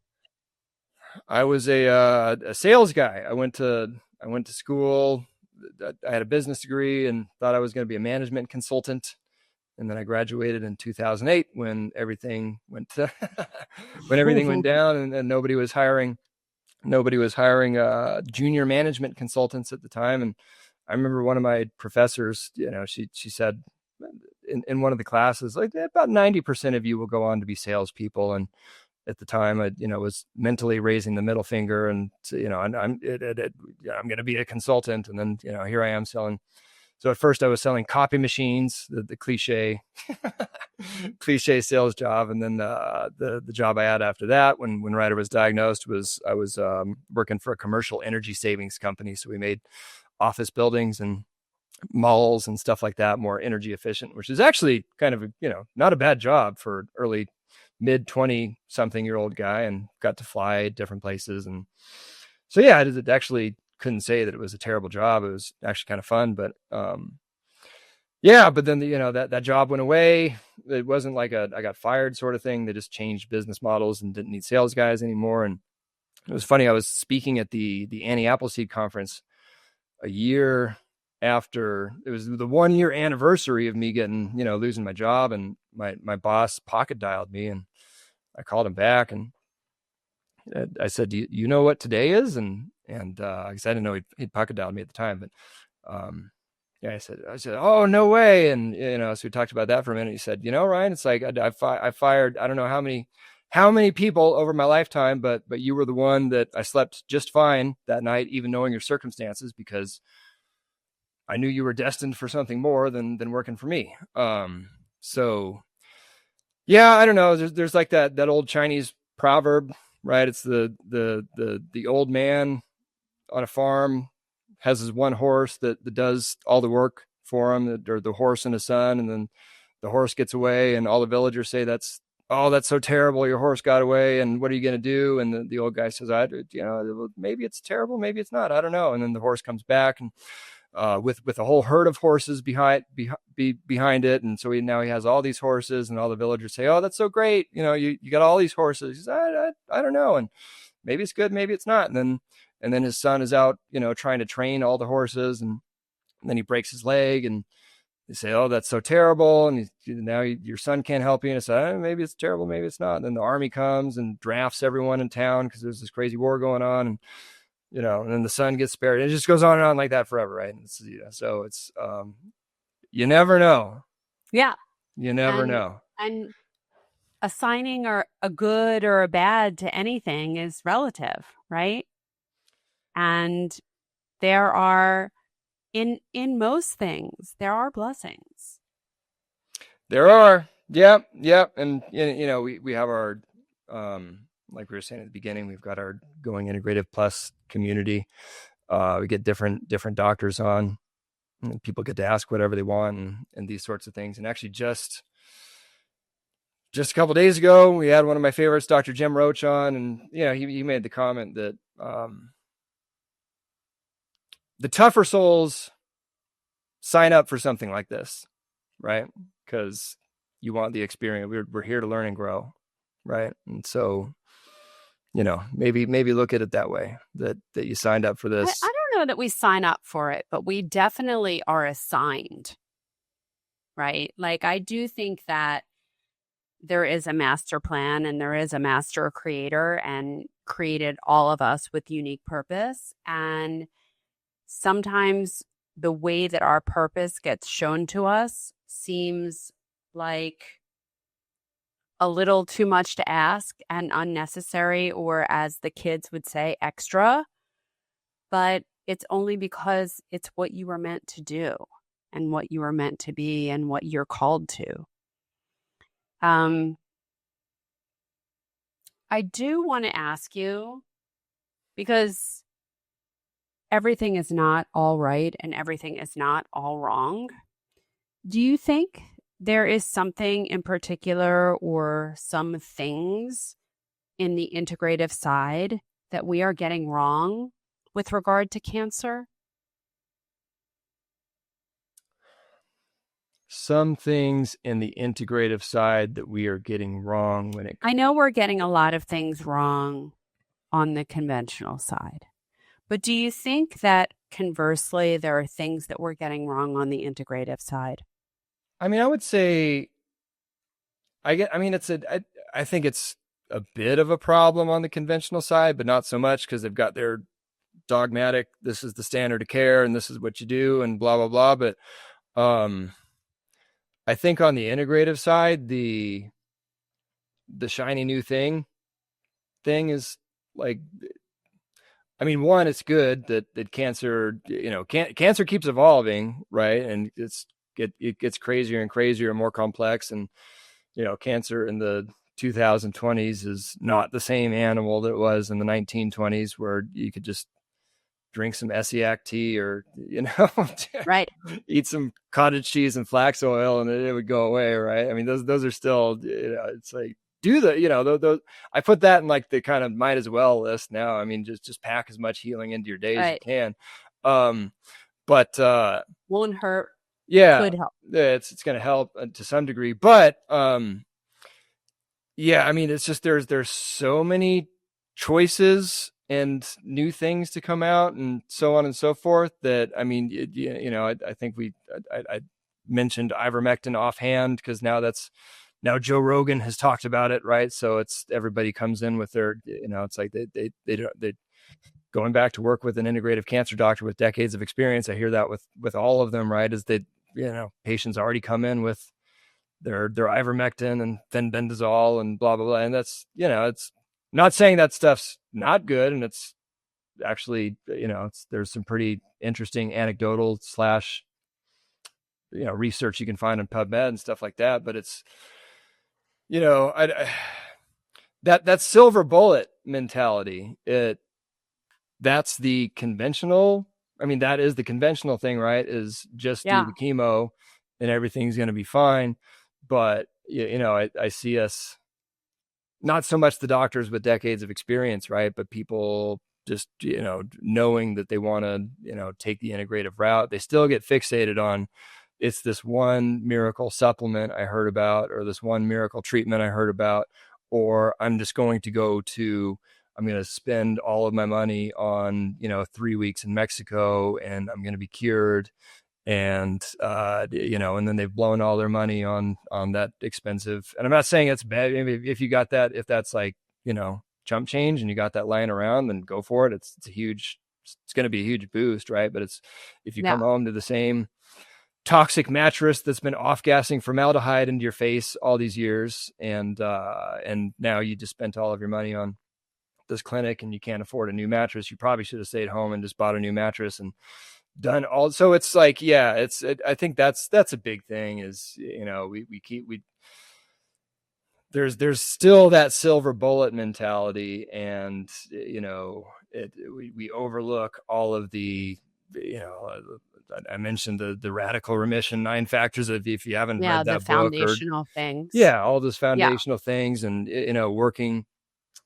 I was a sales guy. I went to school. I had a business degree and thought I was going to be a management consultant. And then I graduated in 2008 when everything went down, and nobody was hiring junior management consultants at the time. And I remember one of my professors, she said in one of the classes, like, about 90% of you will go on to be salespeople. And at the time, I was mentally raising the middle finger, and I'm going to be a consultant. And then here I am selling So at first I was selling copy machines, the cliche cliche sales job. And then the job I had after that, when Ryder was diagnosed, was I was working for a commercial energy savings company. So we made office buildings and malls and stuff like that more energy efficient, which is actually kind of, not a bad job for early mid 20 something year old guy, and got to fly different places. And so, yeah, it actually couldn't say that it was a terrible job. It was actually kind of fun, but yeah, but then that job went away. It wasn't like I got fired sort of thing. They just changed business models and didn't need sales guys anymore. And it was funny. I was speaking at the Annie Appleseed conference a year after. It was the 1 year anniversary of me getting, losing my job, and my boss pocket dialed me, and I called him back, and I said, do you know what today is? And because I didn't know he'd pocket dialed me at the time, but yeah, I said, oh, no way. And, so we talked about that for a minute. He said, Ryan, it's like I fired, I don't know how many people over my lifetime, but you were the one that I slept just fine that night, even knowing your circumstances, because I knew you were destined for something more than working for me. So yeah, I don't know. There's like that old Chinese proverb, right? It's the old man on a farm has his one horse that does all the work for him, or the horse and his son. And then the horse gets away, and all the villagers say, that's so terrible. Your horse got away. And what are you going to do? And the old guy says, maybe it's terrible. Maybe it's not. I don't know. And then the horse comes back, and with a whole herd of horses behind it. And so now he has all these horses, and all the villagers say, oh, that's so great. You got all these horses. He says, I don't know. And maybe it's good, maybe it's not. And then his son is out, trying to train all the horses, and then he breaks his leg, and they say, oh, that's so terrible. And now your son can't help you. And I say, maybe it's terrible, maybe it's not. And then the army comes and drafts everyone in town because there's this crazy war going on. And, and then the son gets spared. And it just goes on and on like that forever, right? And so it's, you never know. Yeah. You never know. And assigning a good or a bad to anything is relative, right? And there are, in most things, there are blessings. There are. Yep. And, we have our, like we were saying at the beginning, we've got our Going Integrative Plus community. We get different doctors on, and people get to ask whatever they want, and these sorts of things. And actually just a couple of days ago, we had one of my favorites, Dr. Jim Roach, on, and, he made the comment that, the tougher souls sign up for something like this, right? Because you want the experience. We're here to learn and grow, right? And so, maybe look at it that way, that you signed up for this. I don't know that we sign up for it, but we definitely are assigned, right? Like, I do think that there is a master plan, and there is a master creator, and created all of us with unique purpose. And sometimes the way that our purpose gets shown to us seems like a little too much to ask and unnecessary, or, as the kids would say, extra. But it's only because it's what you were meant to do, and what you were meant to be, and what you're called to. I do want to ask you, because everything is not all right and everything is not all wrong. Do you think there is something in particular, or some things in the integrative side, that we are getting wrong with regard to cancer? Some things in the integrative side that we are getting wrong when it... I know we're getting a lot of things wrong on the conventional side. But do you think that conversely, there are things that we're getting wrong on the integrative side? I mean, I would say, I think it's a bit of a problem on the conventional side, but not so much, because they've got their dogmatic, this is the standard of care and this is what you do and blah, blah, blah. But I think on the integrative side, the shiny new thing is like, I mean, one, it's good that cancer, cancer keeps evolving, right? And it gets crazier and crazier and more complex. And, cancer in the 2020s is not the same animal that it was in the 1920s, where you could just drink some Essiac tea or, right. eat some cottage cheese and flax oil and it would go away. Right. I mean, those are still, it's like, those, I put that in like the kind of might as well list now. I mean, just pack as much healing into your day as you can. But won't hurt. Yeah, could help. It's going to help to some degree, but yeah, I mean, it's just there's so many choices and new things to come out and so on and so forth that, I mean, I think I mentioned Ivermectin offhand because now Joe Rogan has talked about it, right? So it's everybody comes in with their, it's like they going back to work with an integrative cancer doctor with decades of experience. I hear that with all of them, right? Is that, patients already come in with their ivermectin and fenbendazole and blah, blah, blah. And that's, it's not saying that stuff's not good. And it's actually, there's some pretty interesting anecdotal / research you can find on PubMed and stuff like that. But it's, that silver bullet mentality, that's the conventional. I mean, that is the conventional thing, right? Is just do the chemo and everything's going to be fine. But, I see us, not so much the doctors with decades of experience, right? But people just, knowing that they want to, take the integrative route, they still get fixated on, it's this one miracle supplement I heard about, or this one miracle treatment I heard about, or I'm just going to I'm going to spend all of my money on, 3 weeks in Mexico and I'm going to be cured. And, and then they've blown all their money on that expensive. And I'm not saying it's bad. If you got that, if that's like, chump change and you got that lying around, then go for it. It's going to be a huge boost. Right. But if you come home to the same toxic mattress that's been off-gassing formaldehyde into your face all these years, and now you just spent all of your money on this clinic and you can't afford a new mattress, you probably should have stayed home and just bought a new mattress and done all. So it's like, I think that's a big thing is, there's still that silver bullet mentality, and, we overlook all of the, I mentioned the radical remission 9 factors of, if you haven't read that book, foundational things. All those foundational things, and,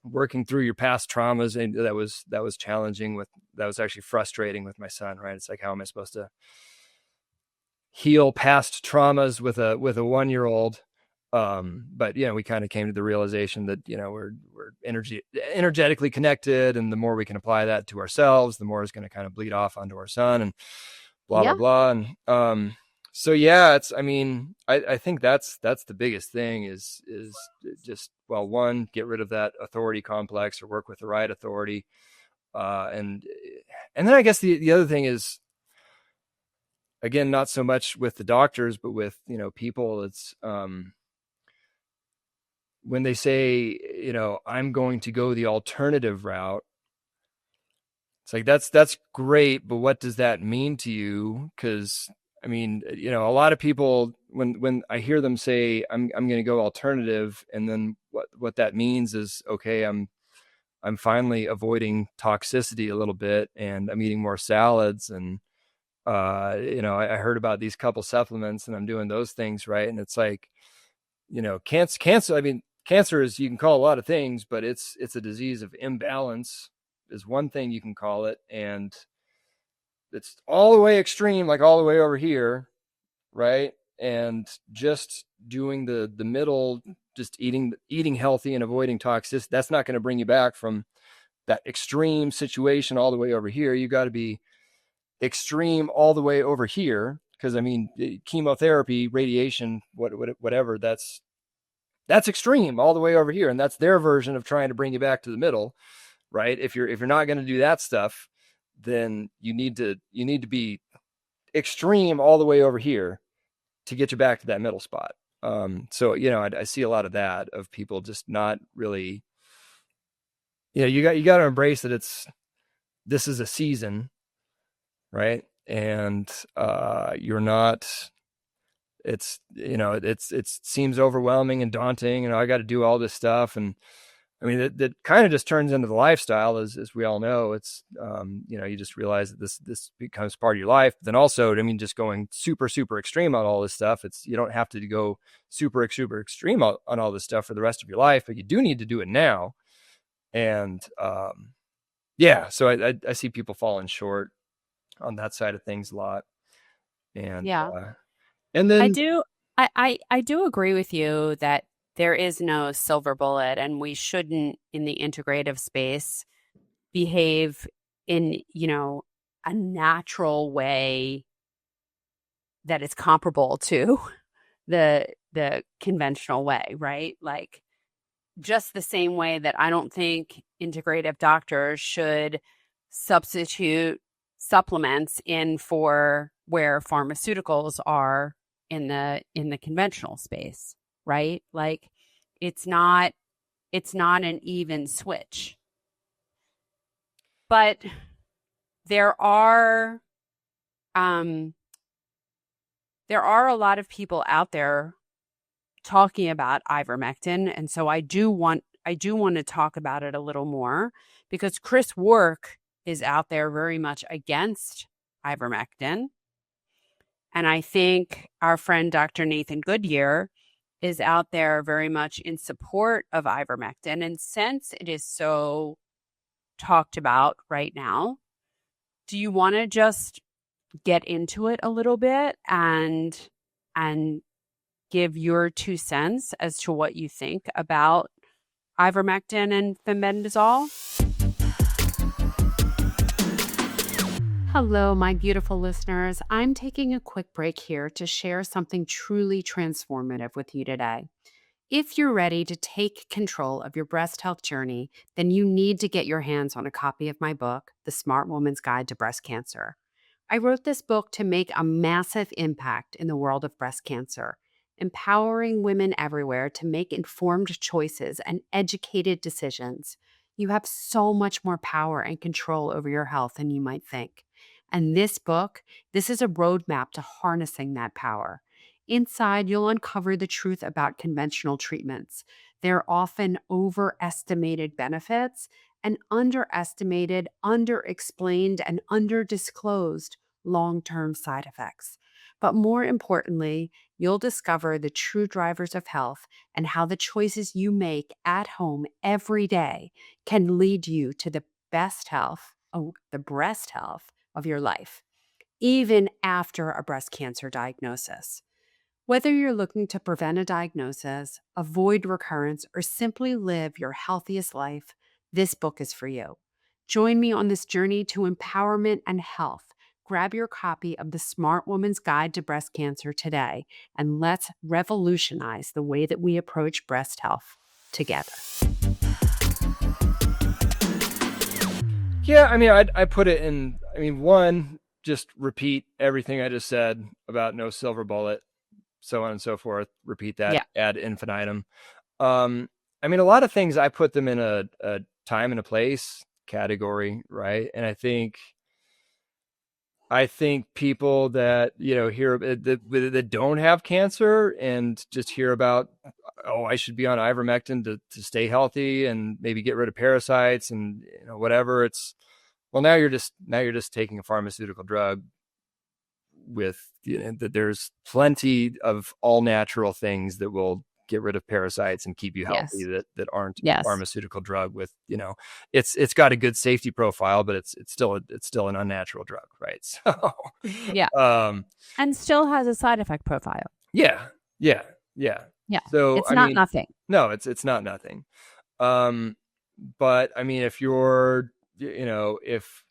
working through your past traumas. And that was challenging that was actually frustrating with my son, right? It's like, how am I supposed to heal past traumas with a 1-year-old? But we kind of came to the realization that, we're energetically connected, and the more we can apply that to ourselves, the more it's going to kind of bleed off onto our son, and blah, blah, blah. And, so it's, I mean, I think that's the biggest thing is just, well, one, get rid of that authority complex, or work with the right authority. And then I guess the other thing is, again, not so much with the doctors, but with, people, it's, when they say, I'm going to go the alternative route, it's like, that's great, but what does that mean to you? Because, I mean, a lot of people, when I hear them say, I'm going to go alternative, and then what that means is, okay, I'm finally avoiding toxicity a little bit, and I'm eating more salads, and I heard about these couple supplements, and I'm doing those things, right? And it's like, cancer. I mean, cancer is, you can call a lot of things, but it's a disease of imbalance is one thing you can call it, and it's all the way extreme, like all the way over here, right? And just doing the middle, just eating healthy and avoiding toxicity, that's not going to bring you back from that extreme situation all the way over here. You got to be extreme all the way over here, because, I mean, chemotherapy, radiation, whatever, that's extreme all the way over here, and that's their version of trying to bring you back to the middle, right? If you're not going to do that stuff, then you need to be extreme all the way over here to get you back to that middle spot. So, I see a lot of that, of people just not really, you got to embrace that this is a season, right? And you're not, it's, it seems overwhelming and daunting. I got to do all this stuff. And I mean, that kind of just turns into the lifestyle, as we all know. It's, you just realize that this becomes part of your life. But then also, I mean, just going super, super extreme on all this stuff. You don't have to go super, super extreme on all this stuff for the rest of your life, but you do need to do it now. And so I see people falling short on that side of things a lot. And and then I do agree with you that there is no silver bullet, and we shouldn't, in the integrative space, behave in, a natural way that is comparable to the conventional way, right? Like, just the same way that I don't think integrative doctors should substitute supplements in for where pharmaceuticals are in the conventional space, right? Like, it's not an even switch. But there are a lot of people out there talking about ivermectin, and so I do want to talk about it a little more, because Chris Wark is out there very much against ivermectin, and I think our friend Dr. Nathan Goodyear is out there very much in support of ivermectin. And since it is so talked about right now, do you want to just get into it a little bit and give your 2 cents as to what you think about ivermectin and fenbendazole? Hello, my beautiful listeners. I'm taking a quick break here to share something truly transformative with you today. If you're ready to take control of your breast health journey, then you need to get your hands on a copy of my book, The Smart Woman's Guide to Breast Cancer. I wrote this book to make a massive impact in the world of breast cancer, empowering women everywhere to make informed choices and educated decisions. You have so much more power and control over your health than you might think. And this is a roadmap to harnessing that power. Inside, you'll uncover the truth about conventional treatments, their often overestimated benefits, and underestimated, underexplained, and underdisclosed long-term side effects. But more importantly, you'll discover the true drivers of health and how the choices you make at home every day can lead you to the best health, the breast health of your life, even after a breast cancer diagnosis. Whether you're looking to prevent a diagnosis, avoid recurrence, or simply live your healthiest life, this book is for you. Join me on this journey to empowerment and health. Grab your copy of The Smart Woman's Guide to Breast Cancer today, and let's revolutionize the way that we approach breast health together. Yeah, I mean, I put it in, one, just repeat everything I just said about no silver bullet, so on and so forth. Repeat that ad infinitum. A lot of things, I put them in a time and a place category, right? And I think people that, hear that don't have cancer and just hear about, I should be on ivermectin to stay healthy and maybe get rid of parasites and whatever. It's, well, now you're just taking a pharmaceutical drug with, that there's plenty of all natural things that will get rid of parasites and keep you healthy, that aren't a pharmaceutical drug with, it's got a good safety profile, but it's still an unnatural drug, right? So and still has a side effect profile. Yeah. So it's not nothing. No, it's not nothing. But if you're, if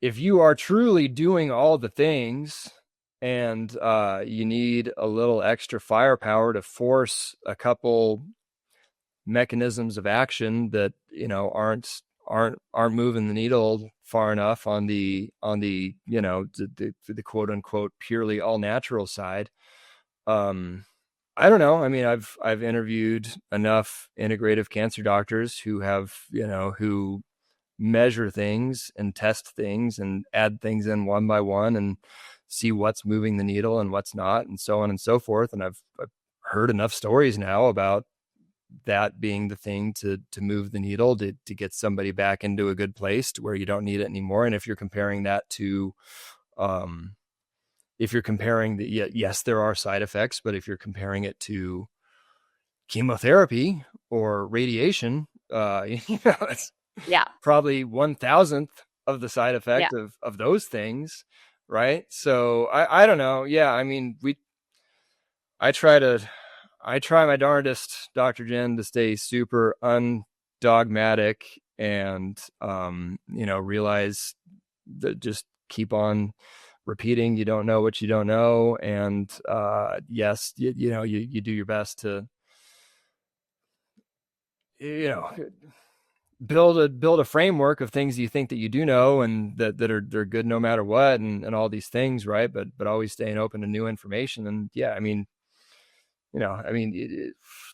you are truly doing all the things and you need a little extra firepower to force a couple mechanisms of action that aren't moving the needle far enough on the the quote unquote purely all natural side. I don't know. I've interviewed enough integrative cancer doctors who have, who measure things and test things and add things in one by one and see what's moving the needle and what's not, and so on and so forth. And I've heard enough stories now about that being the thing to move the needle, to get somebody back into a good place to where you don't need it anymore. And if you're comparing that to, if you're comparing yes, there are side effects, but if you're comparing it to chemotherapy or radiation, it's probably 1,000th of the side effect of those things. Right. So I don't know. Yeah. I mean, I try my darndest, Dr. Jenn, to stay super undogmatic and, realize that just keep on repeating. You don't know what you don't know. And, yes, you do your best to, build a framework of things you think that you do know and they're good no matter what, and all these things. Right. But always staying open to new information. And yeah, I mean,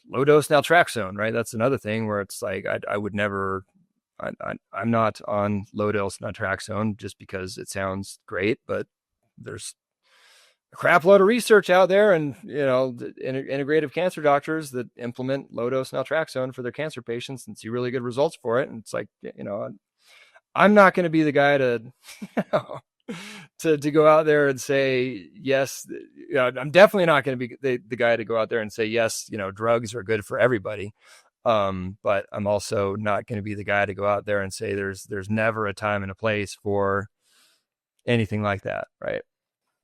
low dose naltrexone, right? That's another thing where it's like, I would never, I'm not on low dose naltrexone just because it sounds great, but there's a crap load of research out there, and, integrative cancer doctors that implement low dose naltrexone for their cancer patients and see really good results for it. And it's like, I'm not going to be the guy to go out there and say, yes, I'm definitely not going to be the guy to go out there and say, yes, drugs are good for everybody. But I'm also not going to be the guy to go out there and say there's never a time and a place for anything like that. Right.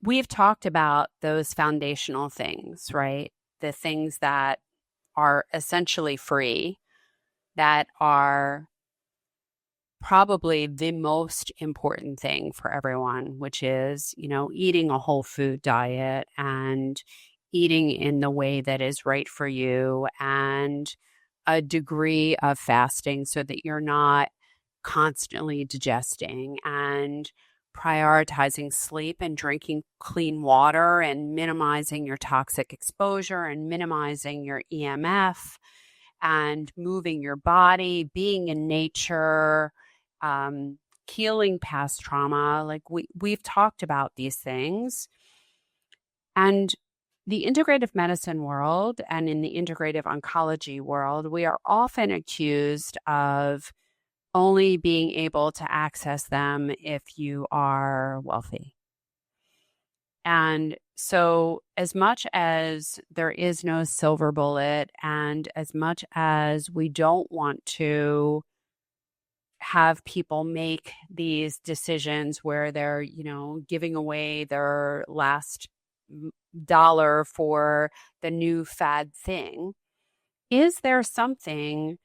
We've talked about those foundational things, right? The things that are essentially free, that are probably the most important thing for everyone, which is, eating a whole food diet and eating in the way that is right for you, and a degree of fasting so that you're not constantly digesting, and prioritizing sleep and drinking clean water and minimizing your toxic exposure and minimizing your EMF and moving your body, being in nature, healing past trauma. Like we've talked about these things. And the integrative medicine world and in the integrative oncology world, we are often accused of only being able to access them if you are wealthy. And so as much as there is no silver bullet, and as much as we don't want to have people make these decisions where they're, giving away their last dollar for the new fad thing, is there something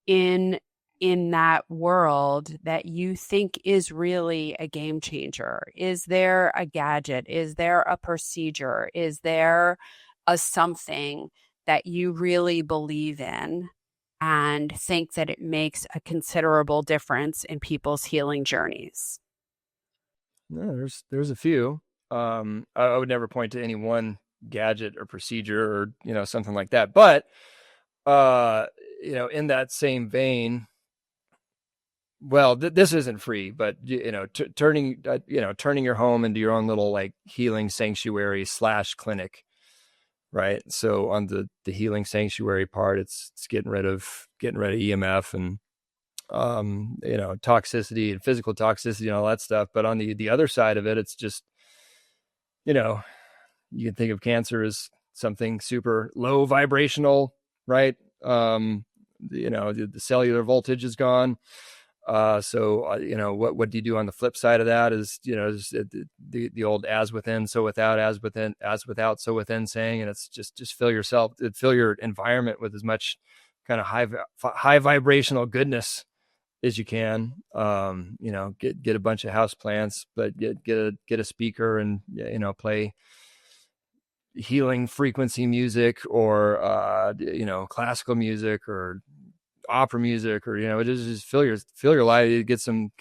in that world that you think is really a game changer? Is there a gadget? Is there a procedure? Is there a something that you really believe in and think that it makes a considerable difference in people's healing journeys? No, there's a few. I would never point to any one gadget or procedure or, something like that. But, in that same vein, well, this isn't free, but turning your home into your own little like healing sanctuary / clinic, right? So on the healing sanctuary part, it's getting rid of EMF and toxicity and physical toxicity and all that stuff. But on the other side of it, it's just, you can think of cancer as something super low vibrational, right? The cellular voltage is gone. So what do you do on the flip side of that is, the old as within, so without, as without, so within saying, and it's just fill your environment with as much kind of high vibrational goodness as you can. Get a bunch of house plants, but get a speaker and, play healing frequency music or, classical music or opera music, or just fill your life. Get some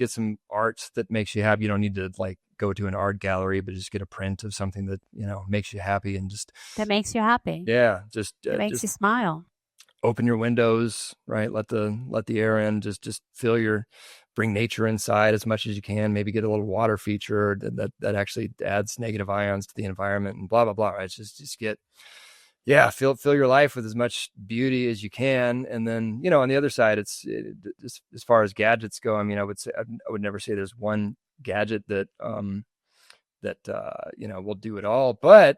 art that makes you happy. You don't need to like go to an art gallery, but just get a print of something that makes you happy, and just that makes you happy. Yeah, it makes you smile. Open your windows, right? Let the air in. Just fill your bring nature inside as much as you can, maybe get a little water feature that actually adds negative ions to the environment, and blah, blah, blah. Right? Just get, fill your life with as much beauty as you can. And then, on the other side, it's as far as gadgets go. I mean, I would never say there's one gadget that will do it all, but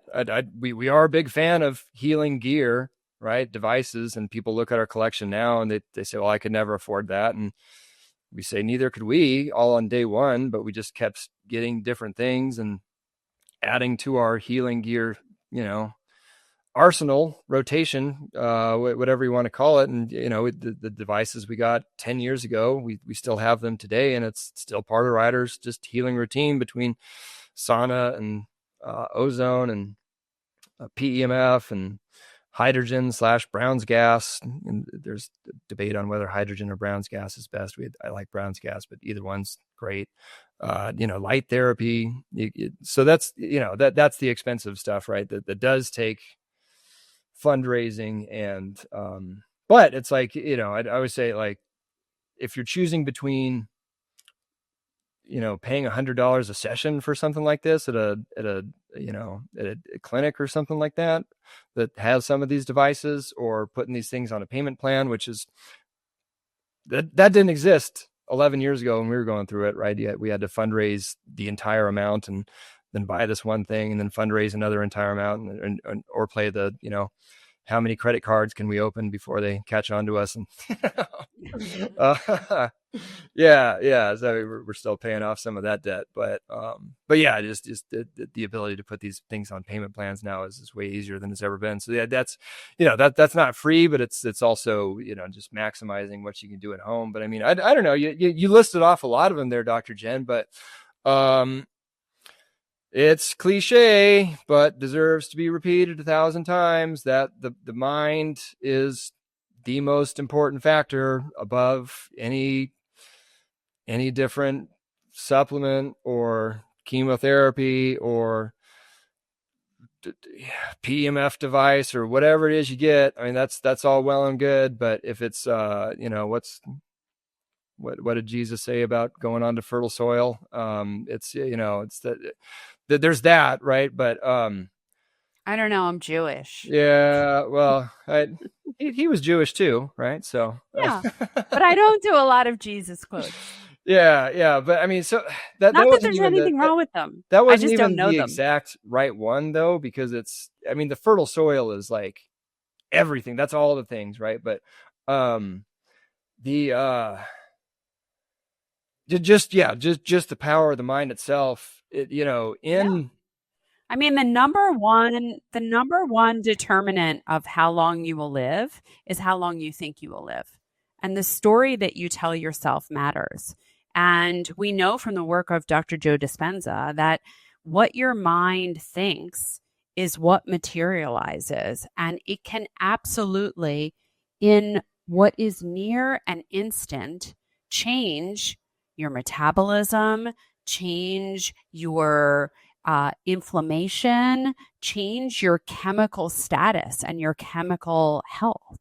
we are a big fan of healing gear, right? Devices. And people look at our collection now and they say, well, I could never afford that. And we say, neither could we, all on day one, but we just kept getting different things and adding to our healing gear, arsenal, rotation, whatever you want to call it. And, the devices we got 10 years ago, we still have them today. And it's still part of the rider's just healing routine between sauna and ozone and PEMF and hydrogen / Brown's gas. And there's a debate on whether hydrogen or Brown's gas is best. I like Brown's gas, but either one's great. Light therapy. So that's, that's the expensive stuff, right? That does take fundraising. And, but it's like, I always say, like, if you're choosing between, paying $100 a session for something like this at a clinic or something like that has some of these devices, or putting these things on a payment plan, which is that didn't exist 11 years ago when we were going through it, right? Yet we had to fundraise the entire amount and then buy this one thing and then fundraise another entire amount and or play the, how many credit cards can we open before they catch on to us? And so we're still paying off some of that debt, but yeah, just the ability to put these things on payment plans now is way easier than it's ever been. So yeah, that's, that's not free, but it's also, just maximizing what you can do at home. But I mean, I don't know, you listed off a lot of them there, Dr. Jenn, but it's cliche, but deserves to be repeated 1,000 times that the mind is the most important factor above any different supplement or chemotherapy or PEMF device or whatever it is you get. I mean, that's all well and good, but if it's what did Jesus say about going onto fertile soil? It's it's that there's that, right? But I don't know. I'm Jewish. Yeah, well, he was Jewish too, right? So yeah, but I don't do a lot of Jesus quotes. Yeah, but I mean, so not that there's anything wrong with them. That wasn't even the exact right one, though, because the fertile soil is like everything. That's all the things, right? But just the power of the mind itself. I mean, the number one determinant of how long you will live is how long you think you will live. And the story that you tell yourself matters. And we know from the work of Dr. Joe Dispenza that what your mind thinks is what materializes. And it can absolutely, in what is near an instant, change your metabolism, change your inflammation, change your chemical status and your chemical health.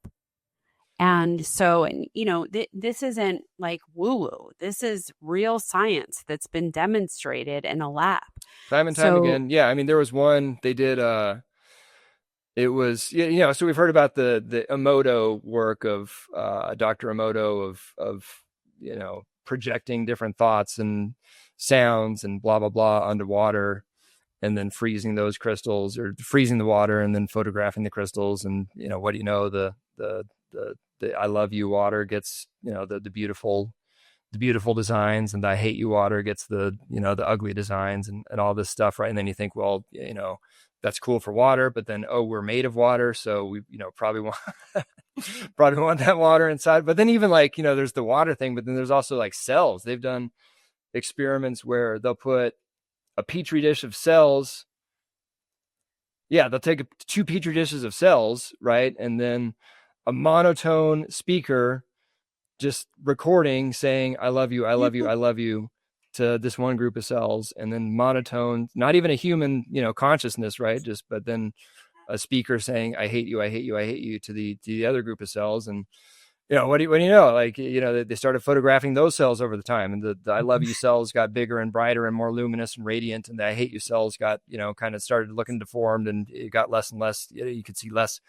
And so, this isn't like woo-woo. This is real science that's been demonstrated in a lab. Time and time again. Yeah. I mean, there was one they did, it was, so we've heard about the Emoto work of Dr. Emoto of projecting different thoughts and sounds and blah, blah, blah underwater, and then freezing those crystals, or freezing the water and then photographing the crystals. And, what do you know, the I love you water gets, the beautiful designs, and the I hate you water gets the ugly designs and all this stuff. Right. And then you think, well, that's cool for water, but then, we're made of water. So we, probably want that water inside. But then even there's the water thing, but then there's also like cells. They've done experiments where they'll put a petri dish of cells. Yeah. They'll take 2 petri dishes of cells. Right. And then a monotone speaker just recording saying, I love you, I love you, I love you to this one group of cells, and then monotone, not even a human, consciousness, right? But then a speaker saying, I hate you, I hate you, I hate you to the other group of cells. And what do you know? Like, they started photographing those cells over the time, and the I love you cells got bigger and brighter and more luminous and radiant, and the I hate you cells got, kind of started looking deformed, and it got less and less, you could see less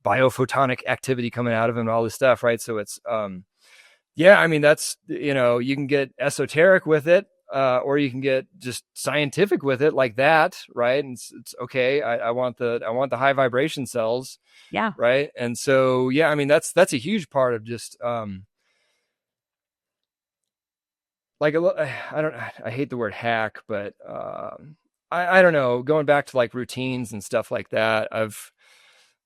biophotonic activity coming out of them and all this stuff. Right. So it's, I mean, that's, you can get esoteric with it, or you can get just scientific with it like that. Right. And it's okay. I want the high vibration cells. Yeah. Right. And so, I mean, that's a huge part of just, like, I hate the word hack, but, I don't know, going back to like routines and stuff like that.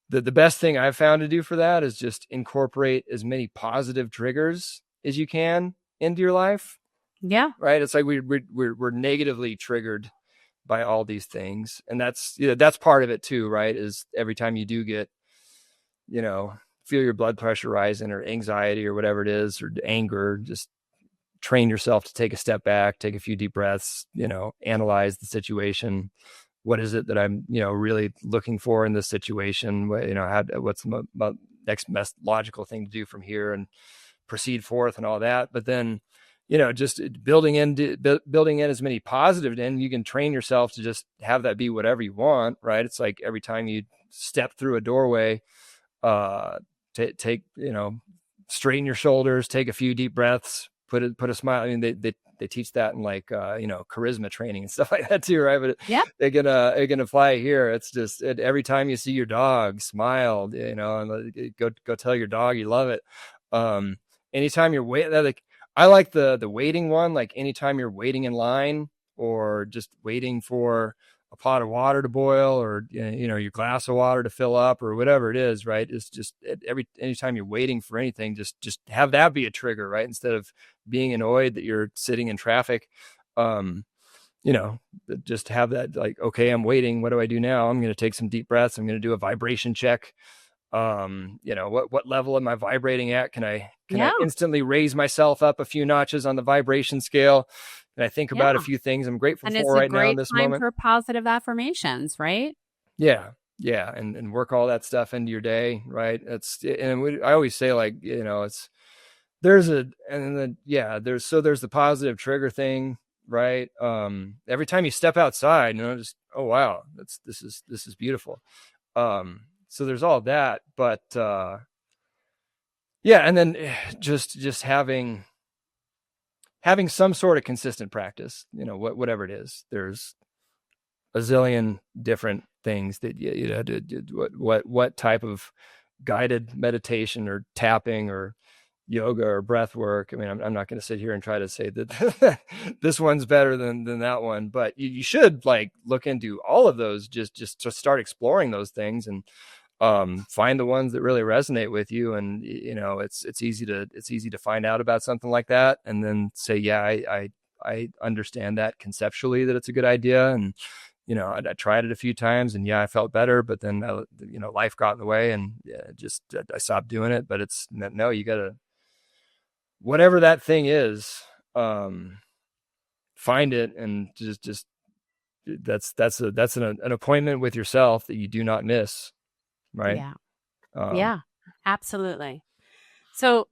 The best thing I've found to do for that is just incorporate as many positive triggers as you can into your life. Yeah. Right. It's like we're negatively triggered by all these things. And that's part of it too, right? Is every time you do get, feel your blood pressure rising or anxiety or whatever it is, or anger, just train yourself to take a step back, take a few deep breaths, analyze the situation. What is it that I'm, really looking for in this situation? What's the next best logical thing to do from here, and proceed forth and all that. But then, just building in as many positive, and you can train yourself to just have that be whatever you want. Right. It's like every time you step through a doorway, take, straighten your shoulders, take a few deep breaths, put a smile. I mean, they teach that in like, charisma training and stuff like that too. Right. But they're going to apply here. It's just every time you see your dog, smile, and go tell your dog you love it. Anytime you're waiting, like, I like the waiting one, like anytime you're waiting in line or just waiting for a pot of water to boil, or, your glass of water to fill up, or whatever it is, right? It's just anytime you're waiting for anything, just have that be a trigger, right? Instead of being annoyed that you're sitting in traffic, just have that, like, okay, I'm waiting. What do I do now? I'm going to take some deep breaths. I'm going to do a vibration check. What level am I vibrating at? Can I instantly raise myself up a few notches on the vibration scale? And I think about a few things I'm grateful for right now in this moment. For positive affirmations, right? Yeah. And work all that stuff into your day. Right. I always say, like, there's the positive trigger thing. Right. Every time you step outside, just, oh, wow, this is beautiful. So there's all that, but, and then just having some sort of consistent practice, whatever it is. There's a zillion different things that, what type of guided meditation or tapping or yoga or breath work. I mean, I'm not going to sit here and try to say that this one's better than that one, but you should, like, look into all of those, just to start exploring those things, and find the ones that really resonate with you. And it's easy to find out about something like that, and then say, I understand that conceptually, that it's a good idea, and I tried it a few times, and I felt better, but then life got in the way, and I stopped doing it. But it's no, you gotta, whatever that thing is, find it, and just that's an appointment with yourself that you do not miss. Right. Yeah, absolutely. So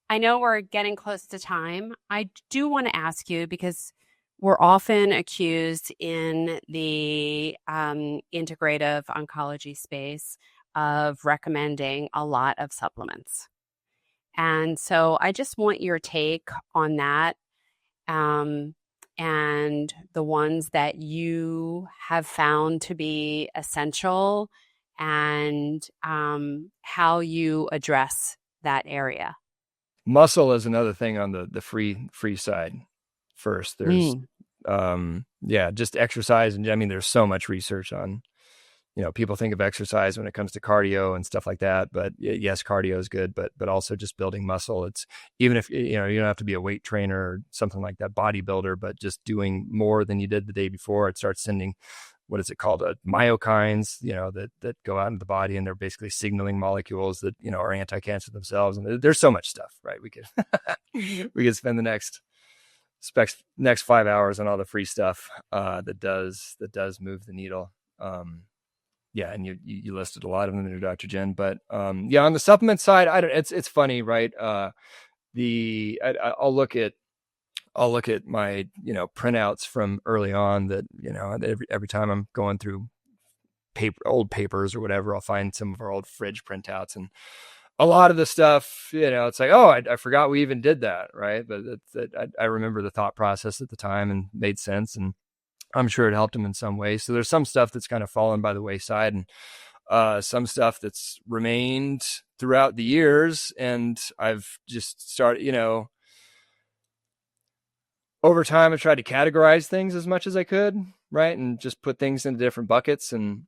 I know we're getting close to time. I do want to ask you, because we're often accused in the integrative oncology space of recommending a lot of supplements. And so I just want your take on that, and the ones that you have found to be essential, and how you address that area. Muscle is another thing on the free side. First, there's just exercise, and I mean, there's so much research on, people think of exercise when it comes to cardio and stuff like that, but yes, cardio is good, but also just building muscle. It's, even if you don't have to be a weight trainer or something like that, bodybuilder, but just doing more than you did the day before, it starts sending, what is it called? Myokines, that go out into the body, and they're basically signaling molecules that, are anti-cancer themselves. And there's so much stuff, right? We could spend the next 5 hours on all the free stuff, that does move the needle. yeah, and you listed a lot of them there, Dr. Jenn. But yeah, on the supplement side, it's funny, right? I'll look at my, printouts from early on that, every time I'm going through old papers or whatever, I'll find some of our old fridge printouts, and a lot of the stuff, it's like, oh, I forgot we even did that, right? But I remember the thought process at the time and made sense, and I'm sure it helped him in some way. So there's some stuff that's kind of fallen by the wayside, and some stuff that's remained throughout the years. And I've just started, over time, I tried to categorize things as much as I could, right? And just put things into different buckets and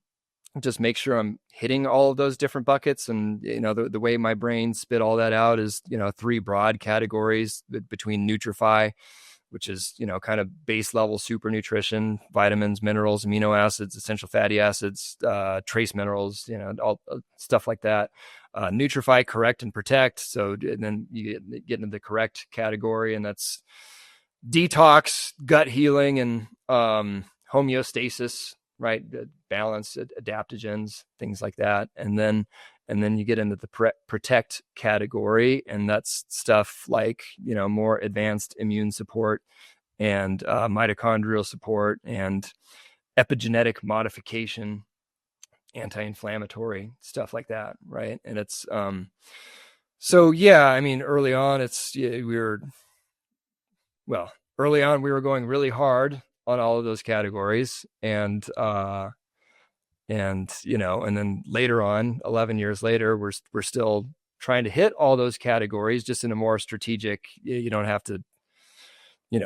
just make sure I'm hitting all of those different buckets. And, the way my brain spit all that out is, 3 broad categories between Nutrify, which is, kind of base level super nutrition, vitamins, minerals, amino acids, essential fatty acids, trace minerals, all stuff like that. Nutrify, correct and protect. So and then you get into the correct category, and that's detox, gut healing, and homeostasis, right? Balance, adaptogens, things like that. And then you get into the protect category, and that's stuff like, more advanced immune support and mitochondrial support and epigenetic modification, anti-inflammatory stuff like that, right? And it's so yeah, I mean, early on we were going really hard on all of those categories, and then later on, 11 years later, we're still trying to hit all those categories, just in a more strategic. You don't have to,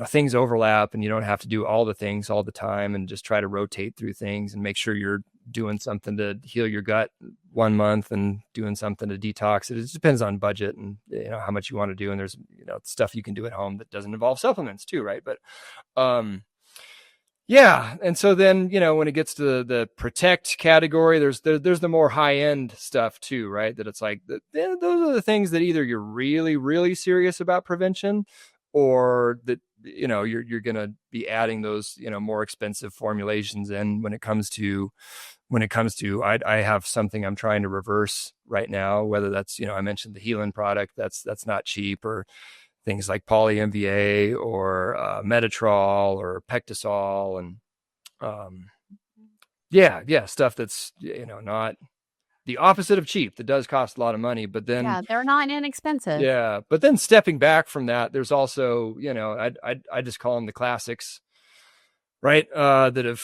things overlap, and you don't have to do all the things all the time, and just try to rotate through things and make sure you're doing something to heal your gut 1 month and doing something to detox it. It just depends on budget and, how much you want to do. And there's, stuff you can do at home that doesn't involve supplements too. Right. But, yeah. And so then, when it gets to the protect category, there's the more high end stuff too, right? That it's like, those are the things that either you're really, really serious about prevention, or that, you're going to be adding those, more expensive formulations in. When it comes to, I have something I'm trying to reverse right now, whether that's, I mentioned the Healing product, that's not cheap, or things like poly MVA or Metatrol or Pectisol, and stuff that's, not the opposite of cheap, that does cost a lot of money. But then they're not inexpensive. Yeah, but then stepping back from that, there's also, I just call them the classics, right? That have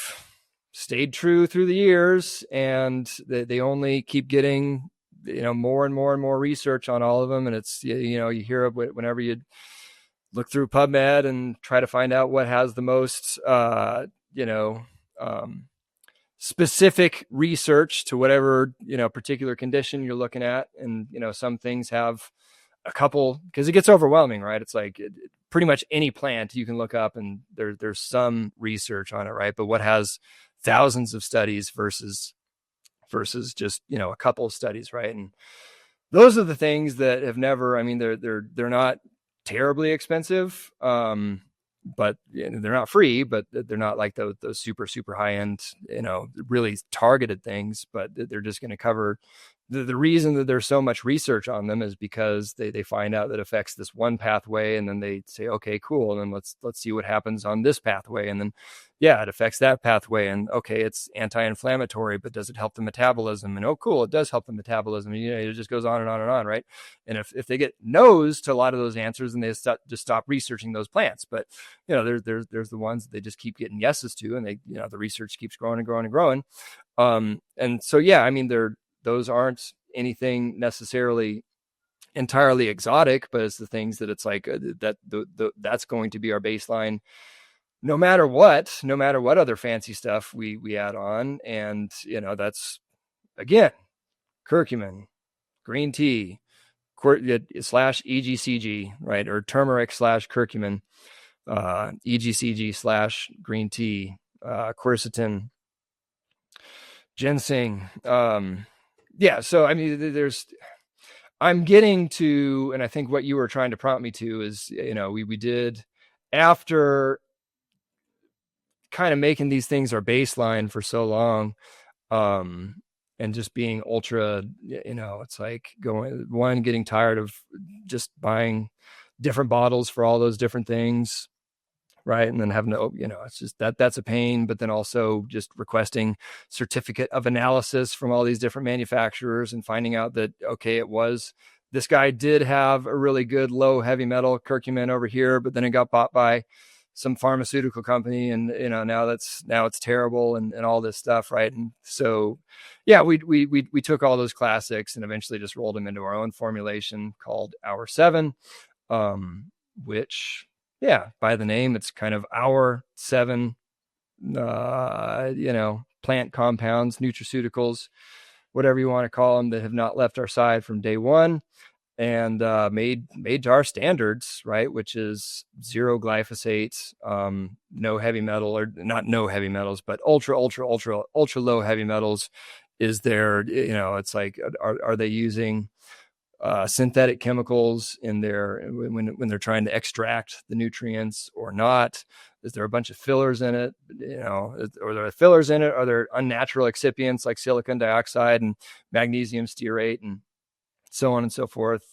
stayed true through the years, and they only keep getting, more and more and more research on all of them. And it's, you hear of it whenever you look through PubMed and try to find out what has the most, specific research to whatever, particular condition you're looking at. And, some things have a couple, because it gets overwhelming, right? It's like pretty much any plant you can look up and there's some research on it, right? But what has thousands of studies versus just, a couple of studies, right? And those are the things that have never, I mean, they're not terribly expensive, but they're not free, but they're not like those super, super high end, really targeted things, but they're just going to cover the reason that there's so much research on them is because they find out that it affects this one pathway, and then they say, okay, cool. And then let's see what happens on this pathway. And then, yeah, it affects that pathway, and okay, it's anti-inflammatory, but does it help the metabolism? And oh, cool, it does help the metabolism. And, it just goes on and on and on. Right. And if they get no's to a lot of those answers, then they just stop researching those plants. But, there's the ones that they just keep getting yeses to, and they, the research keeps growing and growing and growing. And so, yeah, I mean, those aren't anything necessarily entirely exotic, but it's the things that it's like that's going to be our baseline, no matter what other fancy stuff we add on. And, that's, again, curcumin, green tea, / EGCG, right? Or turmeric / curcumin, EGCG / green tea, quercetin, ginseng. Yeah. So, I mean, I'm getting to, and I think what you were trying to prompt me to is, we did, after kind of making these things our baseline for so long, and just being ultra, it's like getting tired of just buying different bottles for all those different things. Right. And then having to, it's just that's a pain, but then also just requesting certificate of analysis from all these different manufacturers and finding out that, okay, this guy did have a really good low heavy metal curcumin over here, but then it got bought by some pharmaceutical company, and now it's terrible, and all this stuff, right? And so yeah, we took all those classics and eventually just rolled them into our own formulation called Hour 7, which, yeah, by the name, it's kind of our 7 plant compounds, nutraceuticals, whatever you want to call them, that have not left our side from day one, and made to our standards, right? Which is 0 glyphosate, no heavy metal, or not no heavy metals, but ultra low heavy metals. Is there, it's like, are they using synthetic chemicals in their, when they're trying to extract the nutrients or not? Is there a bunch of fillers in it? Or there are fillers in it? Are there unnatural excipients like silicon dioxide and magnesium stearate and so on and so forth?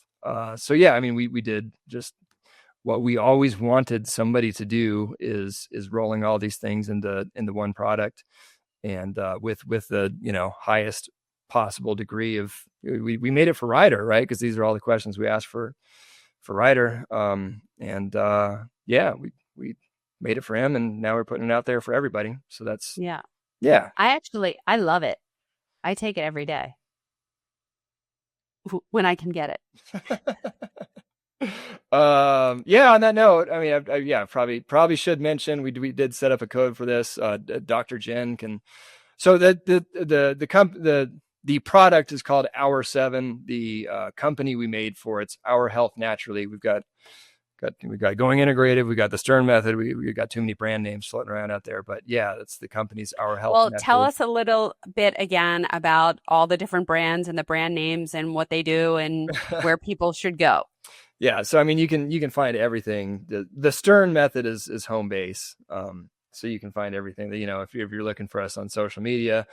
So yeah, I mean, we did just what we always wanted somebody to do, is rolling all these things into one product, and with the highest possible degree of, we made it for Ryder, right? Because these are all the questions we asked for Ryder, yeah, we made it for him, and now we're putting it out there for everybody. So that's yeah. I love it. I take it every day when I can get it. Yeah, on that note, I mean, probably should mention, we did set up a code for this. Dr. Jenn can, so the product is called Hour 7. The company we made for it's Our Health Naturally. We've got Going Integrative. We got the Stern Method. We got too many brand names floating around out there, but yeah, that's the company's Our Health Naturally. Tell us a little bit again about all the different brands and the brand names and what they do and where people should go. Yeah, so I mean, you can find everything. The Stern Method is home base. So you can find everything that, if you're looking for us on social media.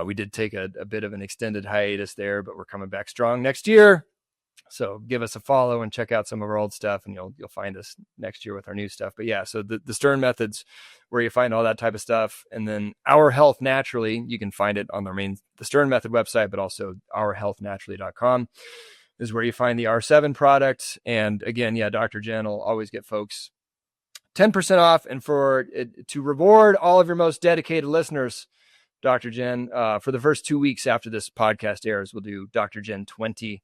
We did take a bit of an extended hiatus there, but we're coming back strong next year. So give us a follow and check out some of our old stuff, and you'll find us next year with our new stuff. But yeah, so the Stern Method's where you find all that type of stuff. And then Our Health Naturally, you can find it on the Stern Method website, but also ourhealthnaturally.com is where you find the R7 product. And again, yeah, Dr. Jenn will always get folks 10% off. And to reward all of your most dedicated listeners, Dr. Jenn, for the first 2 weeks after this podcast airs, we'll do Dr. Jenn 20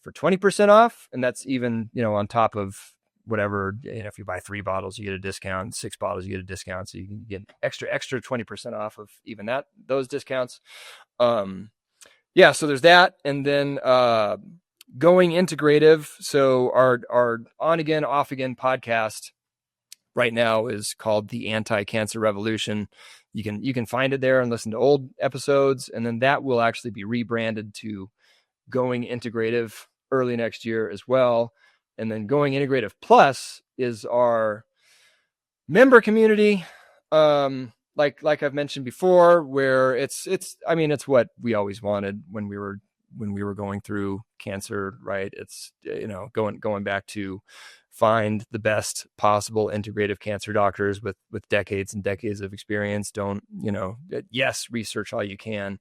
for 20% off. And that's even, on top of whatever, if you buy 3 bottles, you get a discount, 6 bottles, you get a discount. So you can get extra 20% off of even those discounts. Yeah, so there's that. And then, Going Integrative. So our on again, off again podcast right now is called The Anti-Cancer Revolution. You can find it there and listen to old episodes, and then that will actually be rebranded to Going Integrative early next year as well. And then Going Integrative Plus is our member community, like I've mentioned before, where it's what we always wanted when we were going through cancer, right? It's, going back to find the best possible integrative cancer doctors with decades and decades of experience. Don't, yes, research all you can,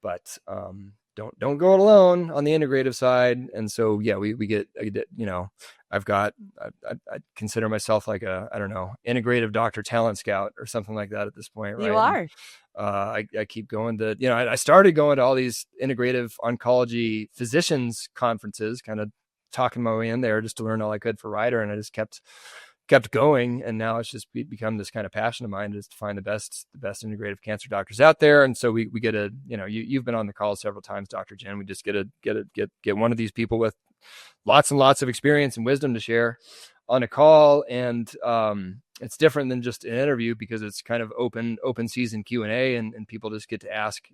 but don't go it alone on the integrative side. And so, yeah, we get, I consider myself like integrative doctor talent scout or something like that at this point, right? You are. I keep going to, I started going to all these integrative oncology physicians conferences, kind of talking my way in there just to learn all I could for Ryder. And I just kept going. And now it's just become this kind of passion of mine, is to find the best integrative cancer doctors out there. And so we get a, you've been on the call several times, Dr. Jenn. We just get one of these people with lots and lots of experience and wisdom to share on a call. And, it's different than just an interview, because it's kind of open season Q&A, and people just get to ask,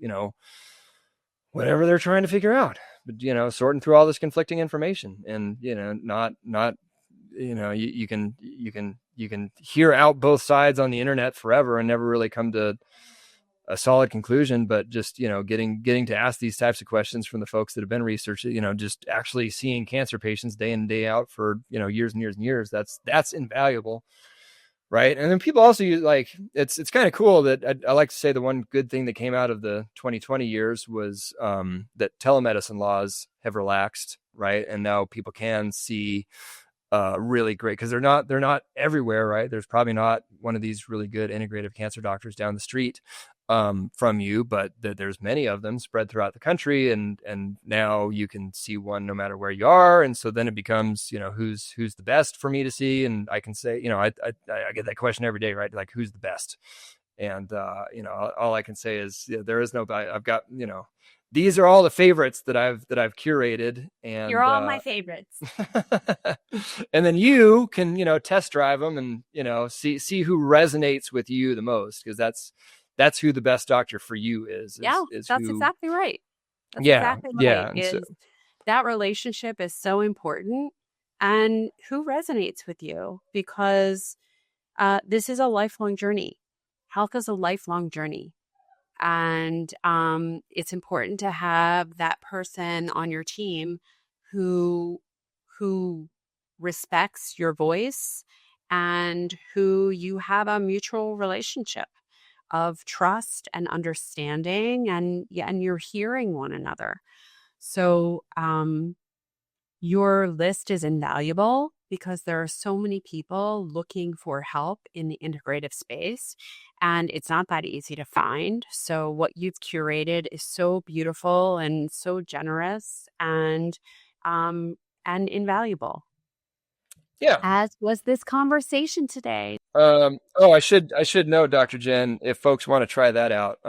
whatever they're trying to figure out, but, sorting through all this conflicting information, and, not, you can hear out both sides on the internet forever and never really come to a solid conclusion, but just, getting to ask these types of questions from the folks that have been researching, just actually seeing cancer patients day in and day out for, years and years and years, that's invaluable. Right. And then people also use, like, it's kind of cool that I like to say the one good thing that came out of the 2020 years was that telemedicine laws have relaxed. Right. And now people can see really great, because they're not everywhere. Right. There's probably not one of these really good integrative cancer doctors down the street from you, but there's many of them spread throughout the country, and now you can see one no matter where you are. And so then it becomes, who's the best for me to see. And I can say, I get that question every day, right? Like, who's the best? And all I can say is, there is no, I've got, these are all the favorites that I've curated, and you're all my favorites. And then you can, test drive them and, see who resonates with you the most, because that's who the best doctor for you is. That's exactly right. That's exactly right. Yeah. That relationship is so important, and who resonates with you, because this is a lifelong journey. Health is a lifelong journey. And it's important to have that person on your team who respects your voice, and who you have a mutual relationship of trust and understanding, and you're hearing one another. So your list is invaluable, because there are so many people looking for help in the integrative space, and it's not that easy to find. So what you've curated is so beautiful and so generous and invaluable. Yeah. As was this conversation today. I should know, Dr. Jenn, if folks want to try that out,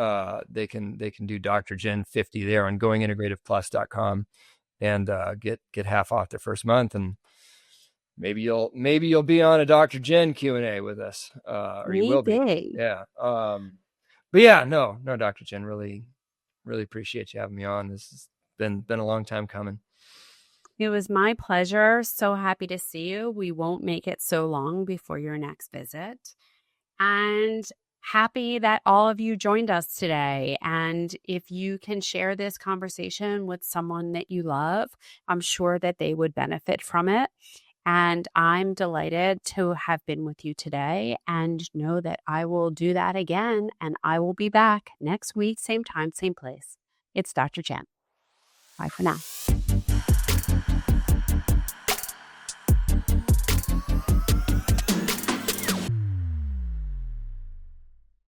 they can do Dr. Jenn 50 there on goingintegrativeplus.com and get half off their first month. And maybe you'll be on a Dr. Jenn Q&A with us, or you will be. Yeah. But yeah, no, Dr. Jenn, really, really appreciate you having me on. This has been a long time coming. It was my pleasure. So happy to see you. We won't make it so long before your next visit. And happy that all of you joined us today. And if you can share this conversation with someone that you love, I'm sure that they would benefit from it. And I'm delighted to have been with you today, and know that I will do that again. And I will be back next week, same time, same place. It's Dr. Jenn. Bye for now.